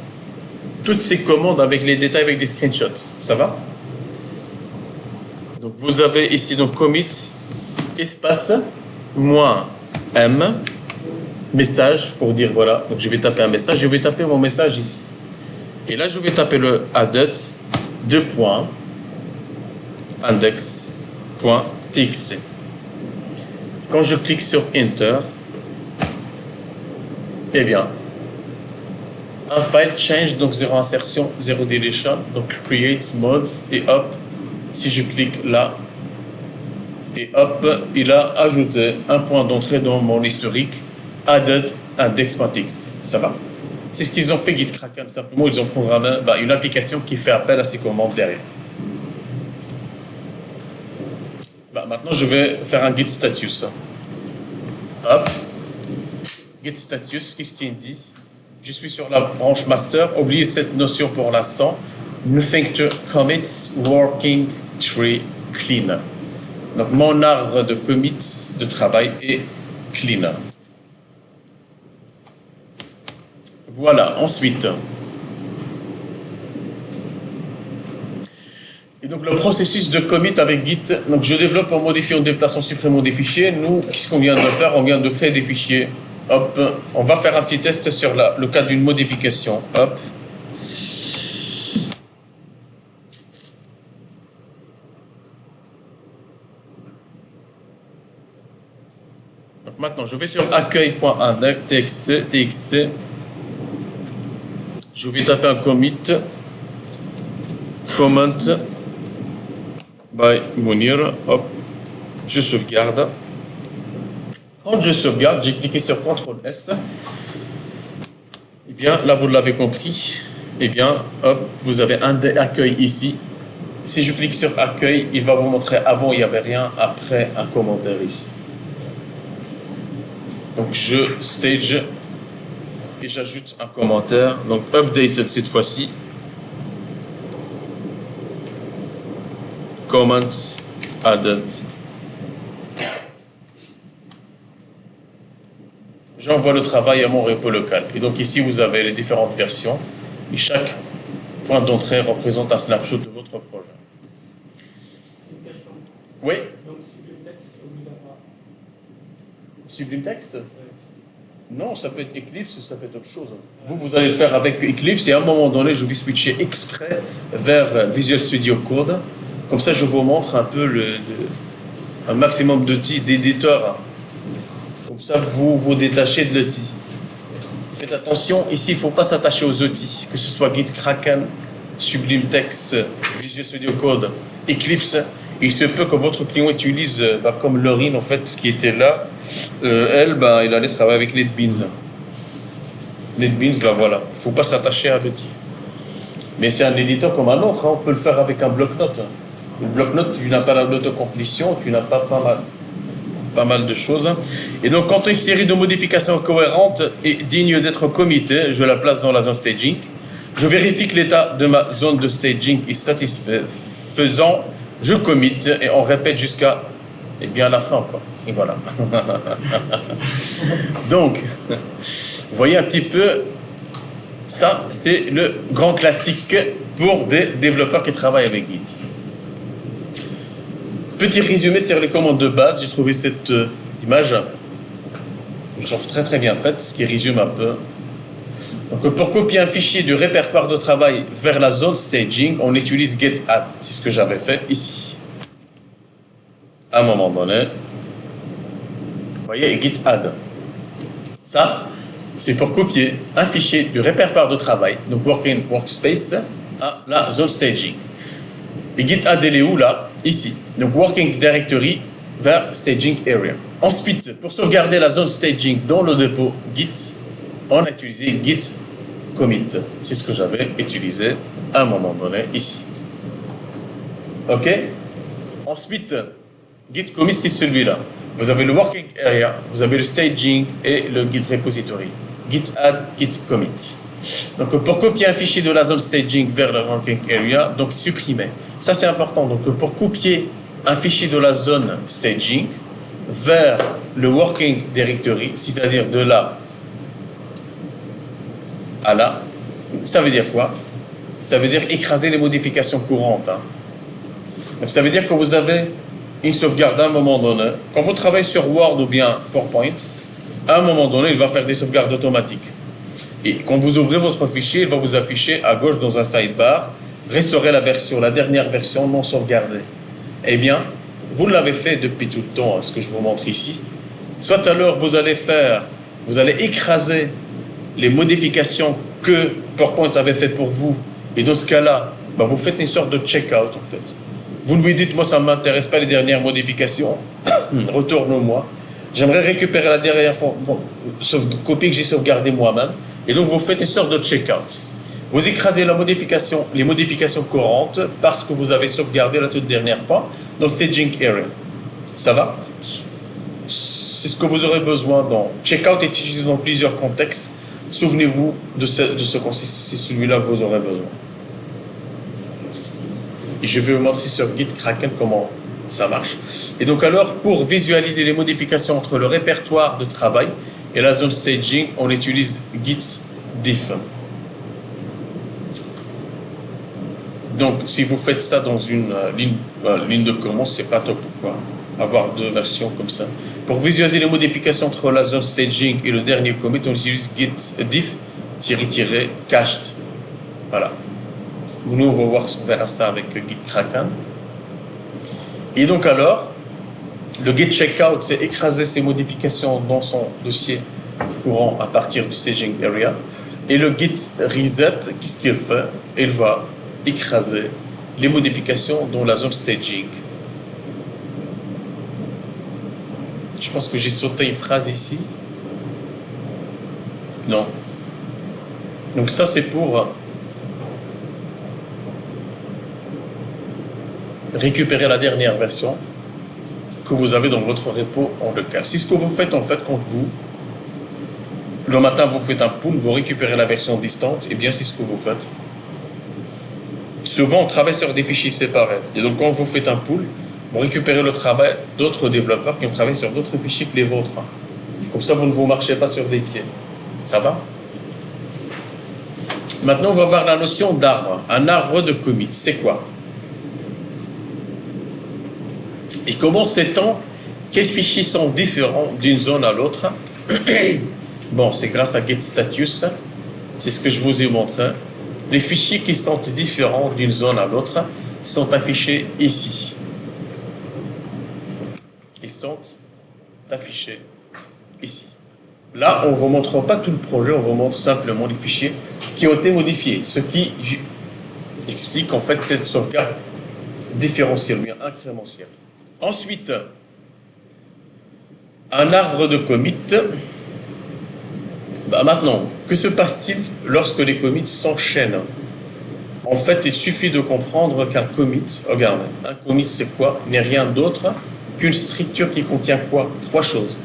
toutes ces commandes avec les détails, avec des screenshots. Ça va? Donc vous avez ici donc commit, espace, -m, message, pour dire voilà. Donc je vais taper un message, je vais taper mon message ici. Et là je vais taper le added, index.txt. Quand je clique sur Enter, eh bien, un file change, donc 0 insertion, 0 deletion, donc create modes, et hop, si je clique là, et hop, il a ajouté un point d'entrée dans mon historique, added index.txt. Ça va? C'est ce qu'ils ont fait, GitKraken. Simplement, ils ont programmé une application qui fait appel à ces commandes derrière. Maintenant, je vais faire un git status. Hop. Git status, qu'est-ce qu'il dit? Je suis sur la branche master. Oubliez cette notion pour l'instant. Nothing to commits working tree clean. Donc, mon arbre de commits de travail est clean. Voilà, ensuite. Et donc le processus de commit avec Git, donc je développe en modifiant, en déplaçant, en supprimant des fichiers. Nous, qu'est-ce qu'on vient de faire? On vient de créer des fichiers. Hop, on va faire un petit test sur le cas d'une modification. Hop. Donc maintenant, je vais sur accueil.index.txt. Je vais taper un commit, comment by Mounir, hop, je sauvegarde. Quand je sauvegarde, j'ai cliqué sur CTRL-S. Eh bien, là, vous l'avez compris. Eh bien, hop, vous avez un accueil ici. Si je clique sur accueil, il va vous montrer avant, il n'y avait rien, après, un commentaire ici. Donc, je stage et j'ajoute un commentaire. Donc, updated cette fois-ci. Comments added. J'envoie le travail à mon repo local. Et donc ici, vous avez les différentes versions. Et chaque point d'entrée représente un snapshot de votre projet. Oui. Donc Sublime Text obligatoire. Sublime Text? Non, ça peut être Eclipse, ça peut être autre chose. Vous allez le faire avec Eclipse et à un moment donné, je vais switcher exprès vers Visual Studio Code. Comme ça, je vous montre un peu un maximum d'outils d'éditeurs. Comme ça, vous vous détachez de l'outil. Faites attention, ici, il ne faut pas s'attacher aux outils, que ce soit GitKraken, Sublime Text, Visual Studio Code, Eclipse. Il se peut que votre client utilise, comme Laurine, en fait, qui était là, elle, il allait travailler avec NetBeans. NetBeans, voilà. Il ne faut pas s'attacher à l'outil. Mais c'est un éditeur comme un autre, on peut le faire avec un bloc-notes. Le bloc-notes, tu n'as pas l'autocomplétion, tu n'as pas mal de choses. Et donc, quand une série de modifications cohérentes et digne d'être committée, je la place dans la zone staging. Je vérifie que l'état de ma zone de staging est satisfaisant. Je commit et on répète jusqu'à la fin, quoi. Et voilà. Donc, vous voyez un petit peu, ça, c'est le grand classique pour des développeurs qui travaillent avec Git. Petit résumé sur les commandes de base. J'ai trouvé cette image, je trouve très très bien faite, ce qui résume un peu. Donc, pour copier un fichier du répertoire de travail vers la zone staging, on utilise get-add. C'est ce que j'avais fait ici. À un moment donné, vous voyez, get-add. Ça, c'est pour copier un fichier du répertoire de travail, donc working workspace, à la zone staging. Et get-add, elle est où là? Ici. Donc working directory vers staging area. Ensuite, pour sauvegarder la zone staging dans le dépôt Git, on a utilisé git commit. C'est ce que j'avais utilisé à un moment donné ici. OK? Ensuite, git commit, c'est celui-là. Vous avez le working area, vous avez le staging et le git repository. git add, git commit. Donc pour copier un fichier de la zone staging vers le working area, donc supprimer. Ça c'est important. Donc pour copier un fichier de la zone staging vers le working directory, c'est-à-dire de là à là, ça veut dire quoi? Ça veut dire écraser les modifications courantes. Donc ça veut dire que vous avez une sauvegarde à un moment donné. Quand vous travaillez sur Word ou bien PowerPoint, à un moment donné, il va faire des sauvegardes automatiques. Et quand vous ouvrez votre fichier, il va vous afficher à gauche dans un sidebar, restaurer la version, la dernière version non sauvegardée. Eh bien, vous l'avez fait depuis tout le temps, ce que je vous montre ici. Soit alors vous allez écraser les modifications que PowerPoint avait fait pour vous. Et dans ce cas-là, vous faites une sorte de check-out en fait. Vous lui dites, moi ça ne m'intéresse pas les dernières modifications, retourne-moi. J'aimerais récupérer la dernière copie que j'ai sauvegardée moi-même. Et donc vous faites une sorte de check-out. Vous écrasez les modifications courantes parce que vous avez sauvegardé la toute dernière fois dans staging area. Ça va? C'est ce que vous aurez besoin dans check-out est utilisé dans plusieurs contextes. Souvenez-vous de ce contexte, c'est celui-là que vous aurez besoin. Et je vais vous montrer sur Git Kraken comment ça marche. Et donc alors, pour visualiser les modifications entre le répertoire de travail et la zone staging, on utilise Git diff. Donc, si vous faites ça dans une ligne de commande, c'est pas top quoi. Avoir deux versions comme ça. Pour visualiser les modifications entre la zone staging et le dernier commit, on utilise Git diff --cached. Voilà. Nous, on verra ça avec Git Kraken. Et donc alors, le Git checkout, c'est écraser ces modifications dans son dossier courant à partir du staging area. Et le Git reset, qu'est-ce qu'il fait? Il va écraser les modifications dans la zone staging. Je pense que j'ai sauté une phrase ici. Non. Donc ça, c'est pour récupérer la dernière version que vous avez dans votre repo en local. C'est ce que vous faites en fait quand le matin vous faites un pull, vous récupérez la version distante, et bien c'est ce que vous faites. Souvent on travaille sur des fichiers séparés, et donc quand vous faites un pull, vous récupérez le travail d'autres développeurs qui ont travaillé sur d'autres fichiers que les vôtres. Comme ça vous ne vous marchez pas sur des pieds. Ça va? Maintenant on va voir la notion d'arbre. Un arbre de commit, c'est quoi? Et comment sait-on quels fichiers sont différents d'une zone à l'autre? Bon, c'est grâce à GetStatus, c'est ce que je vous ai montré. Les fichiers qui sont différents d'une zone à l'autre sont affichés ici. Ils sont affichés ici. Là, on ne vous montre pas tout le projet, on vous montre simplement les fichiers qui ont été modifiés, ce qui explique en fait cette sauvegarde différentielle ou bien incrémentielle. Ensuite, un arbre de commit. Maintenant, que se passe-t-il lorsque les commits s'enchaînent? En fait, il suffit de comprendre qu'un commit, regardez, un commit c'est quoi? N'est rien d'autre qu'une structure qui contient quoi? Trois choses.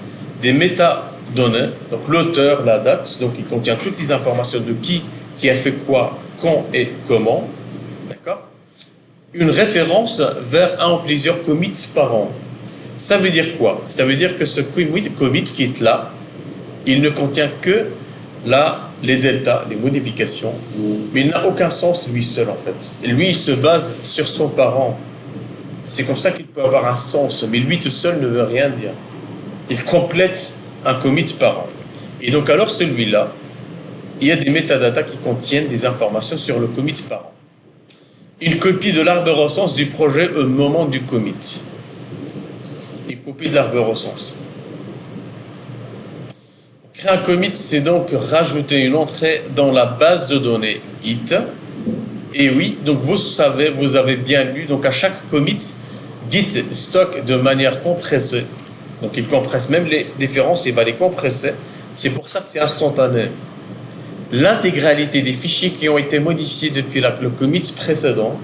Des métadonnées, donc l'auteur, la date, donc il contient toutes les informations de qui a fait quoi, quand et comment. D'accord? Une référence vers un ou plusieurs commits par an. Ça veut dire quoi? Ça veut dire que ce commit qui est là, il ne contient que là les deltas, les modifications, mais il n'a aucun sens lui seul en fait. Et lui, il se base sur son parent. C'est comme ça qu'il peut avoir un sens, mais lui tout seul ne veut rien dire. Il complète un commit par an. Et donc alors celui-là, il y a des métadatas qui contiennent des informations sur le commit par an. Une copie de l'arborescence du projet au moment du commit. Une copie de l'arborescence. Créer un commit, c'est donc rajouter une entrée dans la base de données Git. Et oui, donc vous savez, vous avez bien lu, donc à chaque commit, Git stocke de manière compressée. Donc il compresse même les différences, il va les compresser. C'est pour ça que c'est instantané. L'intégralité des fichiers qui ont été modifiés depuis le commit précédent,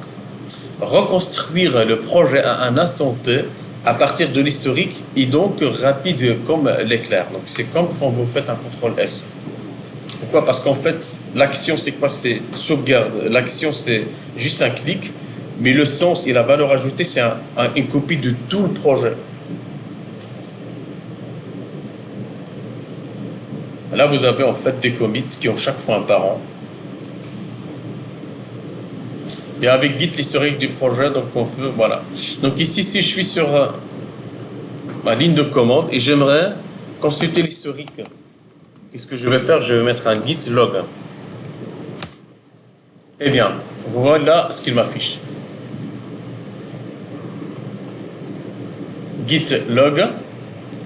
reconstruire le projet à un instant T à partir de l'historique est donc rapide comme l'éclair. Donc c'est comme quand vous faites un CTRL S. Pourquoi? Parce qu'en fait, l'action, c'est quoi? C'est sauvegarde. L'action, c'est juste un clic, mais le sens et la valeur ajoutée, c'est une copie de tout le projet. Là, vous avez en fait des commits qui ont chaque fois un parent. Et avec Git, l'historique du projet, donc on peut, voilà. Donc ici, si je suis sur ma ligne de commande et j'aimerais consulter l'historique, qu'est-ce que je vais faire? Je vais mettre un git log. Eh bien, voilà ce qu'il m'affiche. Git log,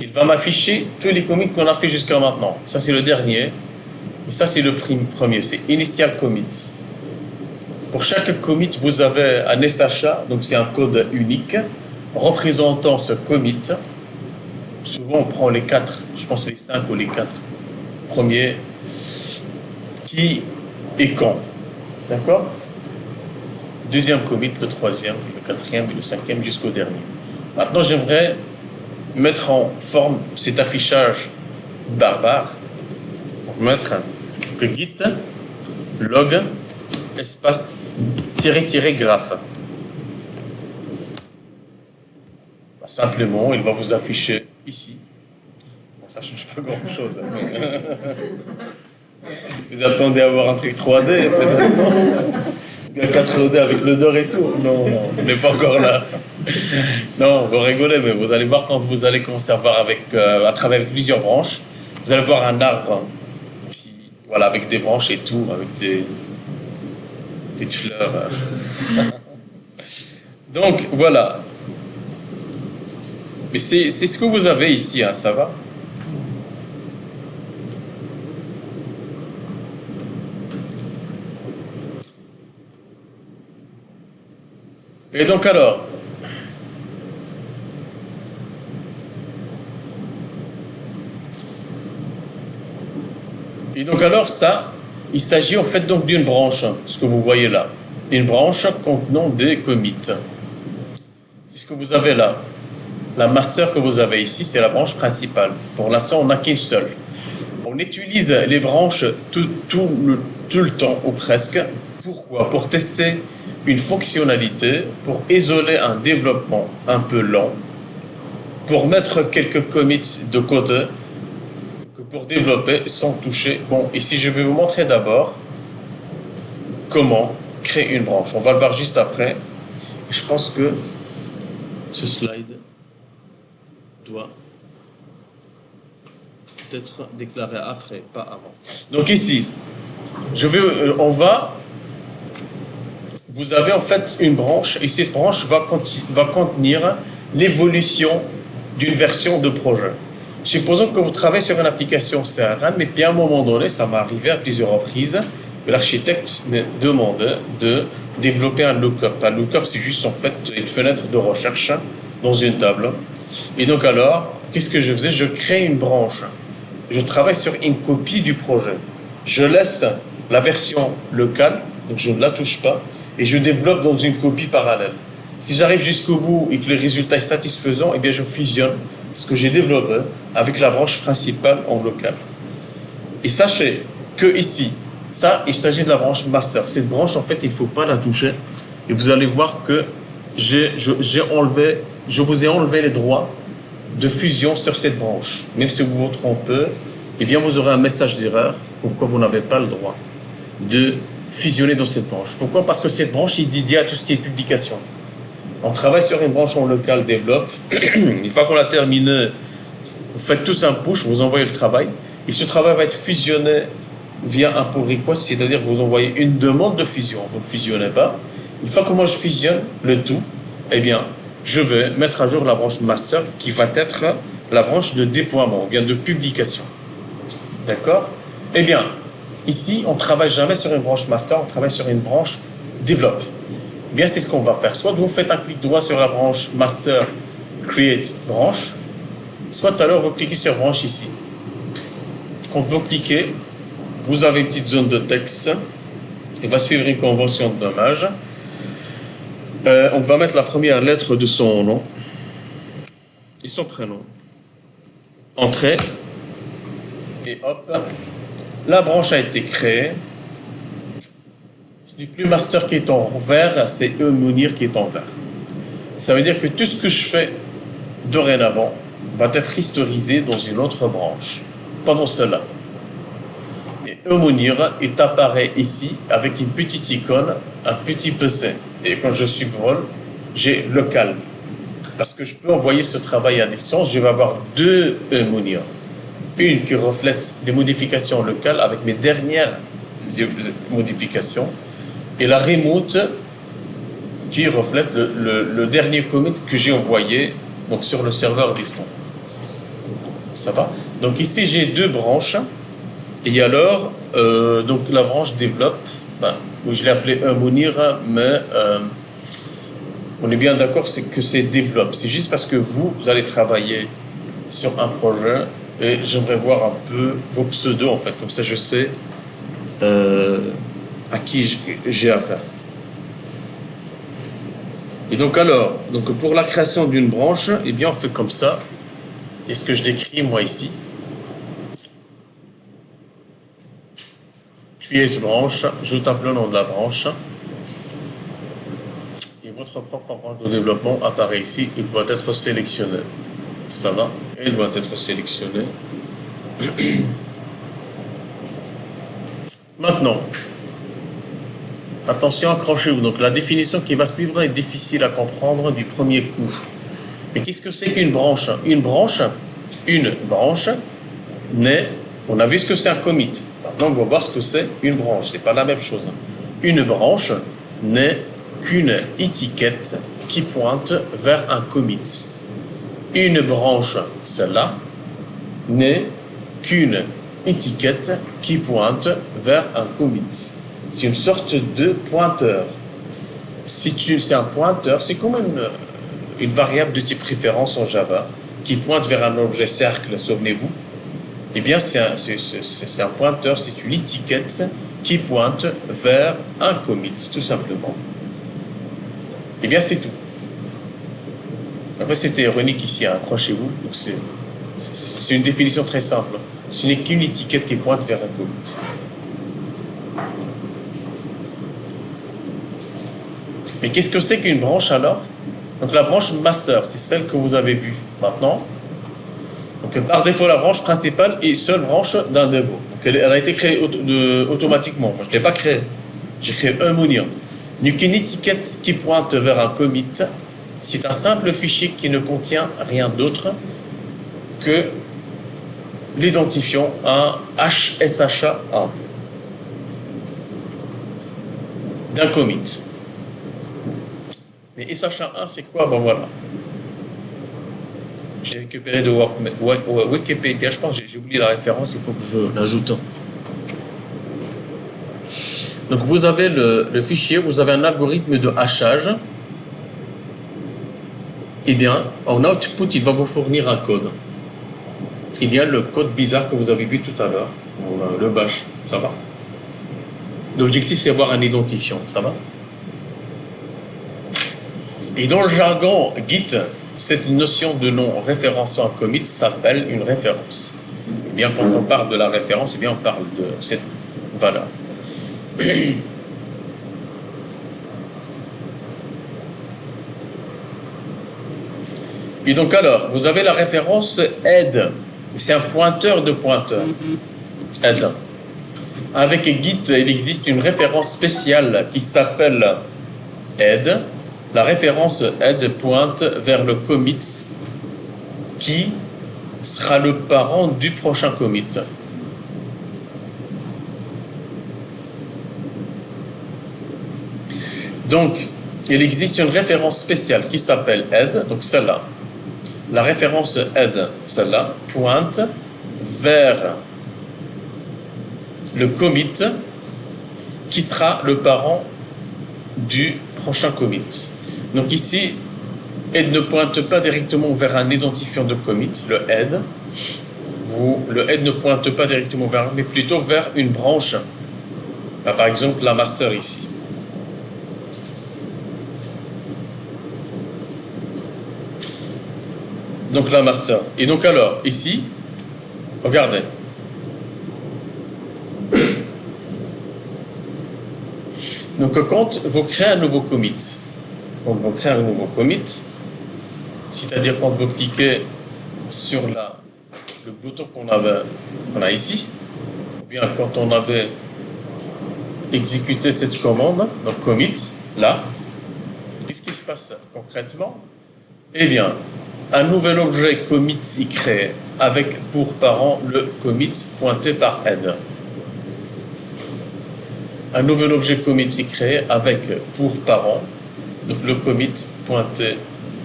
il va m'afficher tous les commits qu'on a fait jusqu'à maintenant. Ça, c'est le dernier. Et ça, c'est le premier. C'est initial commit. Pour chaque commit, vous avez un SHA, donc c'est un code unique, représentant ce commit. Souvent, on prend les 4, je pense les 5 ou les 4 premiers, qui et quand. D'accord? Deuxième commit, le troisième, le quatrième et le cinquième jusqu'au dernier. Maintenant, j'aimerais mettre en forme cet affichage barbare, mettre que git log espace tiré-graphe. Simplement, il va vous afficher ici. Bon, ça ne change pas grand-chose. Vous attendez à avoir un truc 3D, un 4D avec l'odeur et tout. Non, on n'est pas encore là. Non, vous rigolez, mais vous allez voir quand vous allez commencer à voir à travers avec plusieurs branches, vous allez voir un arbre qui, voilà, avec des branches et tout, avec des fleurs. Donc, voilà. Mais c'est ce que vous avez ici, hein, ça va? Et donc alors, ça, il s'agit en fait donc d'une branche, ce que vous voyez là, une branche contenant des commits. C'est ce que vous avez là. La master que vous avez ici, c'est la branche principale. Pour l'instant, on n'a qu'une seule. On utilise les branches tout le temps, ou presque. Pourquoi? Pour tester une fonctionnalité, pour isoler un développement un peu lent, pour mettre quelques commits de côté, pour développer sans toucher. Bon, ici, je vais vous montrer d'abord comment créer une branche. On va le voir juste après. Je pense que ce slide doit être déclaré après, pas avant. Donc ici, vous avez en fait une branche, et cette branche va contenir l'évolution d'une version de projet. Supposons que vous travaillez sur une application CRM, mais puis à un moment donné, ça m'est arrivé à plusieurs reprises, que l'architecte me demandait de développer un lookup. Un lookup, c'est juste en fait une fenêtre de recherche dans une table. Et donc alors, qu'est-ce que je faisais? Je crée une branche. Je travaille sur une copie du projet. Je laisse la version locale, donc je ne la touche pas, et je développe dans une copie parallèle. Si j'arrive jusqu'au bout et que le résultat est satisfaisant, eh bien je fusionne ce que j'ai développé avec la branche principale en local. Et sachez que ici, ça, il s'agit de la branche master. Cette branche, en fait, il ne faut pas la toucher. Et vous allez voir que je vous ai enlevé les droits de fusion sur cette branche. Même si vous vous trompez, eh bien vous aurez un message d'erreur, pourquoi vous n'avez pas le droit de fusionner dans cette branche. Pourquoi? Parce que cette branche est dédiée à tout ce qui est publication. On travaille sur une branche en local, développe. Une fois qu'on a terminé, vous faites tous un push, vous envoyez le travail. Et ce travail va être fusionné via un pull request, c'est-à-dire que vous envoyez une demande de fusion. Vous ne fusionnez pas. Une fois que moi je fusionne le tout, eh bien, je vais mettre à jour la branche master qui va être la branche de déploiement, ou bien de publication. D'accord? Eh bien, ici, on ne travaille jamais sur une branche master, on travaille sur une branche développe. Eh bien, c'est ce qu'on va faire. Soit vous faites un clic droit sur la branche master, create branche, soit alors vous cliquez sur branche ici. Quand vous cliquez, vous avez une petite zone de texte. Il va suivre une convention de dommage. On va mettre la première lettre de son nom et son prénom. Entrée. Et hop, la branche a été créée. Ce n'est plus master qui est en vert, c'est Munir qui est en vert. Ça veut dire que tout ce que je fais dorénavant va être historisé dans une autre branche, pas dans celle-là. Et Munir est apparaît ici avec une petite icône, un petit PC. Et quand je survole, j'ai local. Parce que je peux envoyer ce travail à distance, je vais avoir deux Munir. Une qui reflète les modifications locales avec mes dernières modifications, et la remote qui reflète le dernier commit que j'ai envoyé donc sur le serveur distant. Ça va? Donc ici j'ai deux branches, et alors donc la branche développe, je l'ai appelé Munir, mais on est bien d'accord que c'est développe. C'est juste parce que vous allez travailler sur un projet et j'aimerais voir un peu vos pseudos en fait, comme ça je sais à qui j'ai affaire. Et donc alors, pour la création d'une branche, eh bien on fait comme ça. Qu'est-ce que je décris moi ici? Create branche, je tape le nom de la branche. Et votre propre branche de développement apparaît ici, il doit être sélectionné. Ça va? Et il doit être sélectionné. Maintenant, attention, accrochez-vous. Donc la définition qui va suivre est difficile à comprendre du premier coup. Mais qu'est-ce que c'est qu'une branche? Une branche n'est... On a vu ce que c'est un commit. Maintenant, on va voir ce que c'est une branche. C'est pas la même chose. Une branche n'est qu'une étiquette qui pointe vers un commit. Une branche, celle-là, n'est qu'une étiquette qui pointe vers un commit. C'est une sorte de pointeur. C'est un pointeur, c'est comme une variable de type référence en Java qui pointe vers un objet cercle, souvenez-vous. Eh bien, c'est un pointeur, c'est une étiquette qui pointe vers un commit, tout simplement. Eh bien, c'est tout. Après, c'était ironique ici, accrochez-vous. Donc, c'est une définition très simple. Ce n'est qu'une étiquette qui pointe vers un commit. Mais qu'est-ce que c'est qu'une branche alors? Donc la branche master, c'est celle que vous avez vue maintenant. Donc par défaut, la branche principale est seule branche d'un dépôt. Donc elle a été créée automatiquement. Moi, je ne l'ai pas créée. J'ai créé un Munir. Donc une étiquette qui pointe vers un commit, c'est un simple fichier qui ne contient rien d'autre que l'identifiant un SHA1 d'un commit. Mais SHA1, c'est quoi? Ben voilà. J'ai récupéré de Wikipédia, je pense, j'ai oublié la référence, il faut que je l'ajoute. Donc vous avez le fichier, vous avez un algorithme de hachage. Eh bien, en output, il va vous fournir un code. Eh bien, le code bizarre que vous avez vu tout à l'heure, le bash, ça va? L'objectif, c'est d'avoir un identifiant, ça va? Et dans le jargon Git, cette notion de nom référençant un commit s'appelle une référence. Eh bien, quand on parle de la référence, eh bien, on parle de cette valeur. Et donc alors, vous avez la référence aide. C'est un pointeur de pointeur. Aide. Avec Git, il existe une référence spéciale qui s'appelle aide. La référence aide pointe vers le commit qui sera le parent du prochain commit. Donc, il existe une référence spéciale qui s'appelle aide, donc celle-là. La référence aide, celle-là, pointe vers le commit qui sera le parent du prochain commit. Donc ici, aide ne pointe pas directement vers un identifiant de commit, le aide. Le aide ne pointe pas directement vers, mais plutôt vers une branche. Par exemple, la master ici. Donc la master. Et donc alors, ici, regardez. Donc quand vous créez un nouveau commit, c'est-à-dire quand vous cliquez sur le bouton qu'on a ici, ou bien quand on avait exécuté cette commande, donc commit, là, qu'est-ce qui se passe concrètement? Eh bien, un nouvel objet commit est créé avec pour parent le commit pointé par head. Un nouvel objet commit est créé avec pour parent donc le commit pointé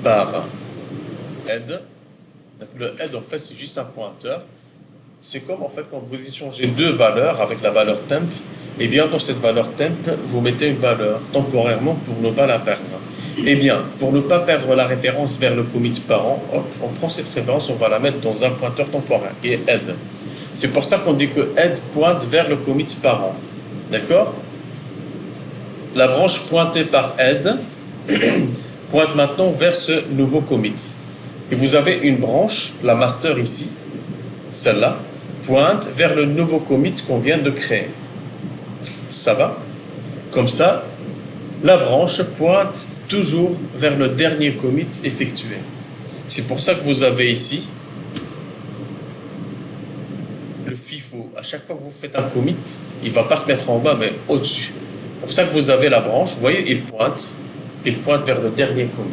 par head. Donc le head en fait c'est juste un pointeur. C'est comme en fait quand vous échangez deux valeurs avec la valeur temp, et bien dans cette valeur temp vous mettez une valeur temporairement pour ne pas la perdre. Eh bien, pour ne pas perdre la référence vers le commit parent, hop, on prend cette référence, on va la mettre dans un pointeur temporaire qui est head. C'est pour ça qu'on dit que head pointe vers le commit parent. D'accord? La branche pointée par head pointe maintenant vers ce nouveau commit. Et vous avez une branche, la master ici, celle-là, pointe vers le nouveau commit qu'on vient de créer. Ça va? Comme ça, la branche pointe toujours vers le dernier commit effectué. C'est pour ça que vous avez ici le FIFO. À chaque fois que vous faites un commit, il ne va pas se mettre en bas, mais au-dessus. C'est pour ça que vous avez la branche, vous voyez, il pointe vers le dernier commit.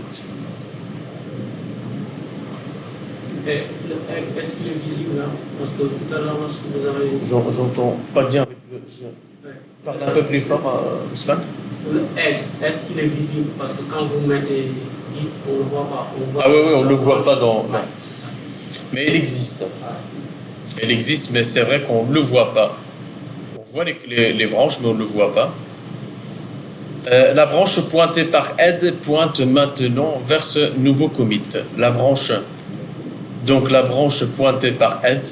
Et le egg, est-ce qu'il est visible là? Parce que tout à l'heure, lorsque vous avez... J'entends pas bien avec le... Parle un peu plus fort, Ousmane. Le egg, est-ce qu'il est visible? Parce que quand vous mettez git, on ne le voit pas. Ah oui, on ne le voit pas dans... Ouais, c'est ça. Mais il existe. Ouais. Il existe, mais c'est vrai qu'on ne le voit pas. On voit les branches, mais on ne le voit pas. La branche pointée par head pointe maintenant vers ce nouveau commit. La branche pointée par head,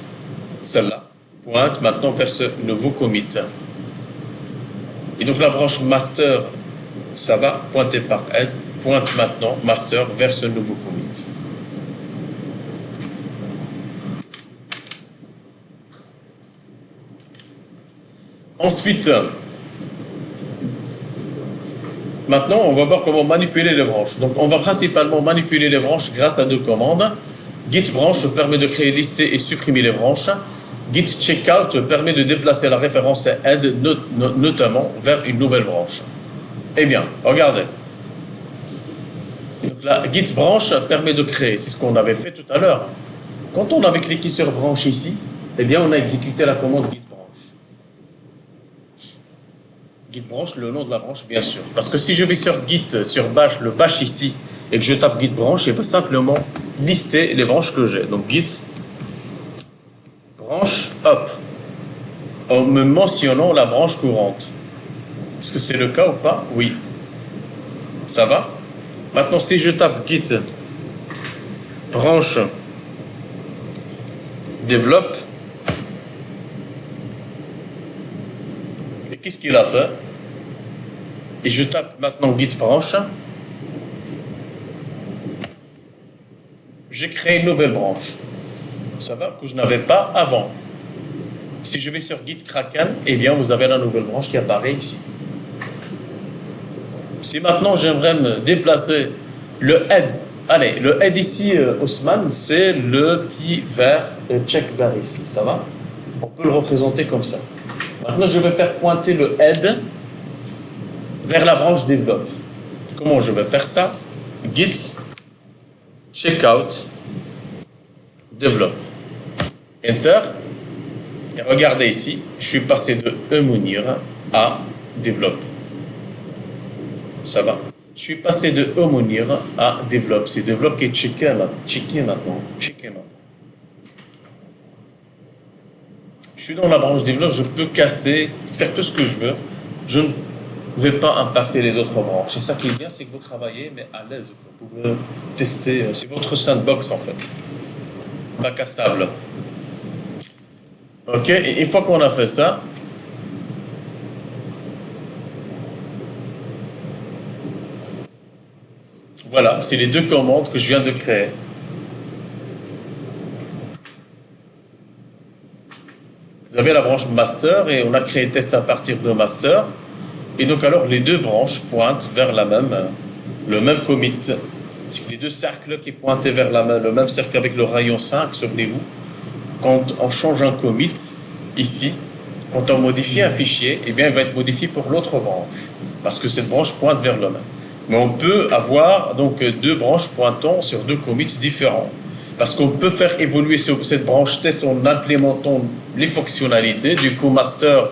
celle-là, pointe maintenant vers ce nouveau commit. Et donc la branche master, ça va, pointée par head, pointe maintenant master vers ce nouveau commit. Ensuite, maintenant, on va voir comment manipuler les branches. Donc, on va principalement manipuler les branches grâce à deux commandes. Git branch permet de créer, lister et supprimer les branches. Git checkout permet de déplacer la référence head, notamment vers une nouvelle branche. Eh bien, regardez. Donc, la git branch permet de créer, c'est ce qu'on avait fait tout à l'heure. Quand on avait cliqué sur branche ici, eh bien, on a exécuté la commande git branch. Git branch, le nom de la branche, bien sûr. Parce que si je vais sur git, sur bash, le bash ici, et que je tape git branch, il va simplement lister les branches que j'ai. Donc git branch, hop, en me mentionnant la branche courante. Est-ce que c'est le cas ou pas? Oui. Ça va? Maintenant, si je tape git branch développe, et qu'est-ce qu'il a fait? Et je tape maintenant git branch, j'ai créé une nouvelle branche. Ça va? Que je n'avais pas avant. Si je vais sur git kraken, eh bien vous avez la nouvelle branche qui apparaît ici. Si maintenant j'aimerais me déplacer le head, allez, le head ici, Ousmane, c'est le petit vert, check vert ici, ça va? On peut le représenter comme ça. Maintenant je vais faire pointer le head vers la branche développe. Comment je vais faire ça? Git checkout développe. Enter. Et regardez ici, je suis passé de Emunir à développe. Ça va? Je suis passé de Emunir à développe. C'est développe qui est checké maintenant. Je suis dans la branche développe, je peux casser, faire tout ce que je veux. Je ne vais pas impacter les autres branches. C'est ça qui est bien, c'est que vous travaillez, mais à l'aise. Vous pouvez tester, c'est votre sandbox en fait. Bac à sable. Ok, et une fois qu'on a fait ça, voilà, c'est les deux commandes que je viens de créer. Vous avez la branche master et on a créé test à partir de master. Et donc alors les deux branches pointent vers le même commit. C'est que les deux cercles qui pointaient vers le même cercle avec le rayon 5, souvenez-vous, quand on change un commit ici, quand on modifie un fichier, eh bien il va être modifié pour l'autre branche, parce que cette branche pointe vers le même. Mais on peut avoir donc deux branches pointant sur deux commits différents. Parce qu'on peut faire évoluer cette branche test en implémentant les fonctionnalités. Du coup, master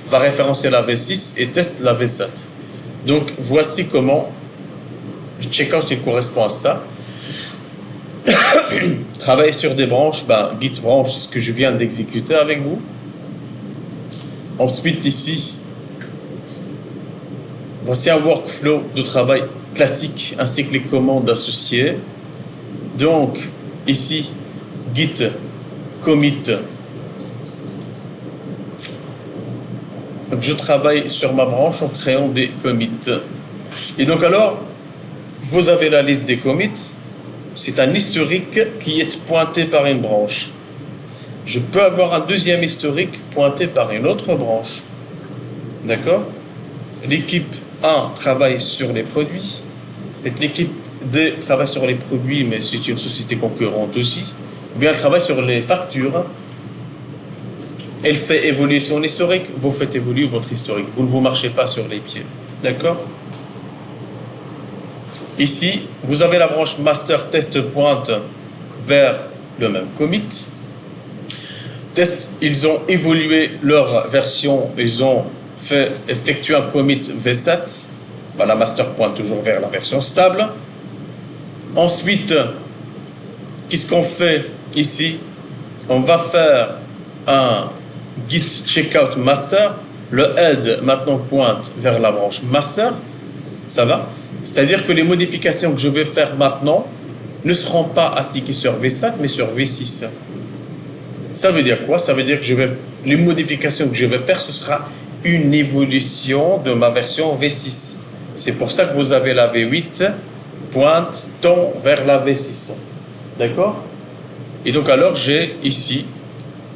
va référencer la V6 et test la V7. Donc, voici comment le checkout il correspond à ça. Travailler sur des branches, git branch, c'est ce que je viens d'exécuter avec vous. Ensuite, ici, voici un workflow de travail classique ainsi que les commandes associées. Donc, ici, git commit. Donc, je travaille sur ma branche en créant des commits. Et donc alors, vous avez la liste des commits. C'est un historique qui est pointé par une branche. Je peux avoir un deuxième historique pointé par une autre branche. D'accord? L'équipe 1 travaille sur les produits. L'équipe 2 travaille sur les produits, mais c'est une société concurrente aussi. Ou bien elle travaille sur les factures. Elle fait évoluer son historique, vous faites évoluer votre historique. Vous ne vous marchez pas sur les pieds. D'accord? Ici, vous avez la branche master test pointe vers le même commit. Test, ils ont évolué leur version, ils ont effectué un commit V7. La master pointe toujours vers la version stable. Ensuite, qu'est-ce qu'on fait ici? On va faire un git checkout master. Le head maintenant pointe vers la branche master. Ça va? C'est-à-dire que les modifications que je vais faire maintenant ne seront pas appliquées sur V7, mais sur V6. Ça veut dire quoi? Ça veut dire que les modifications que je vais faire, ce sera une évolution de ma version V6. C'est pour ça que vous avez la V8 pointe tend vers la V6. D'accord? Et donc alors j'ai ici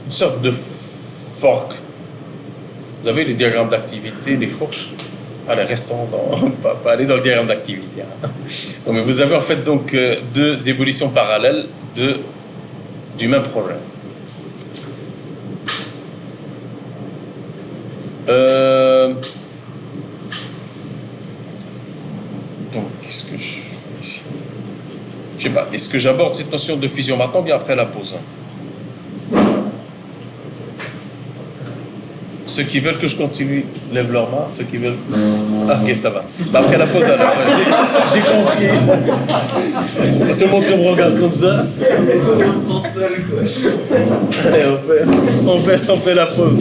une sorte de fork. Vous avez les diagrammes d'activité, les fourches. Allez, restons pas aller dans le diagramme d'activité. Non, mais vous avez en fait donc deux évolutions parallèles du même projet. Donc, qu'est-ce que je fais ici? Je sais pas, est-ce que j'aborde cette notion de fusion maintenant ou bien après la pause? Ceux qui veulent que je continue, lèvent leurs mains. Ceux qui veulent... Ok, ça va. Après la pause, alors, j'ai compris. Tout le monde qui me regarde comme ça. On se sent seul, quoi. Allez, on fait la pause.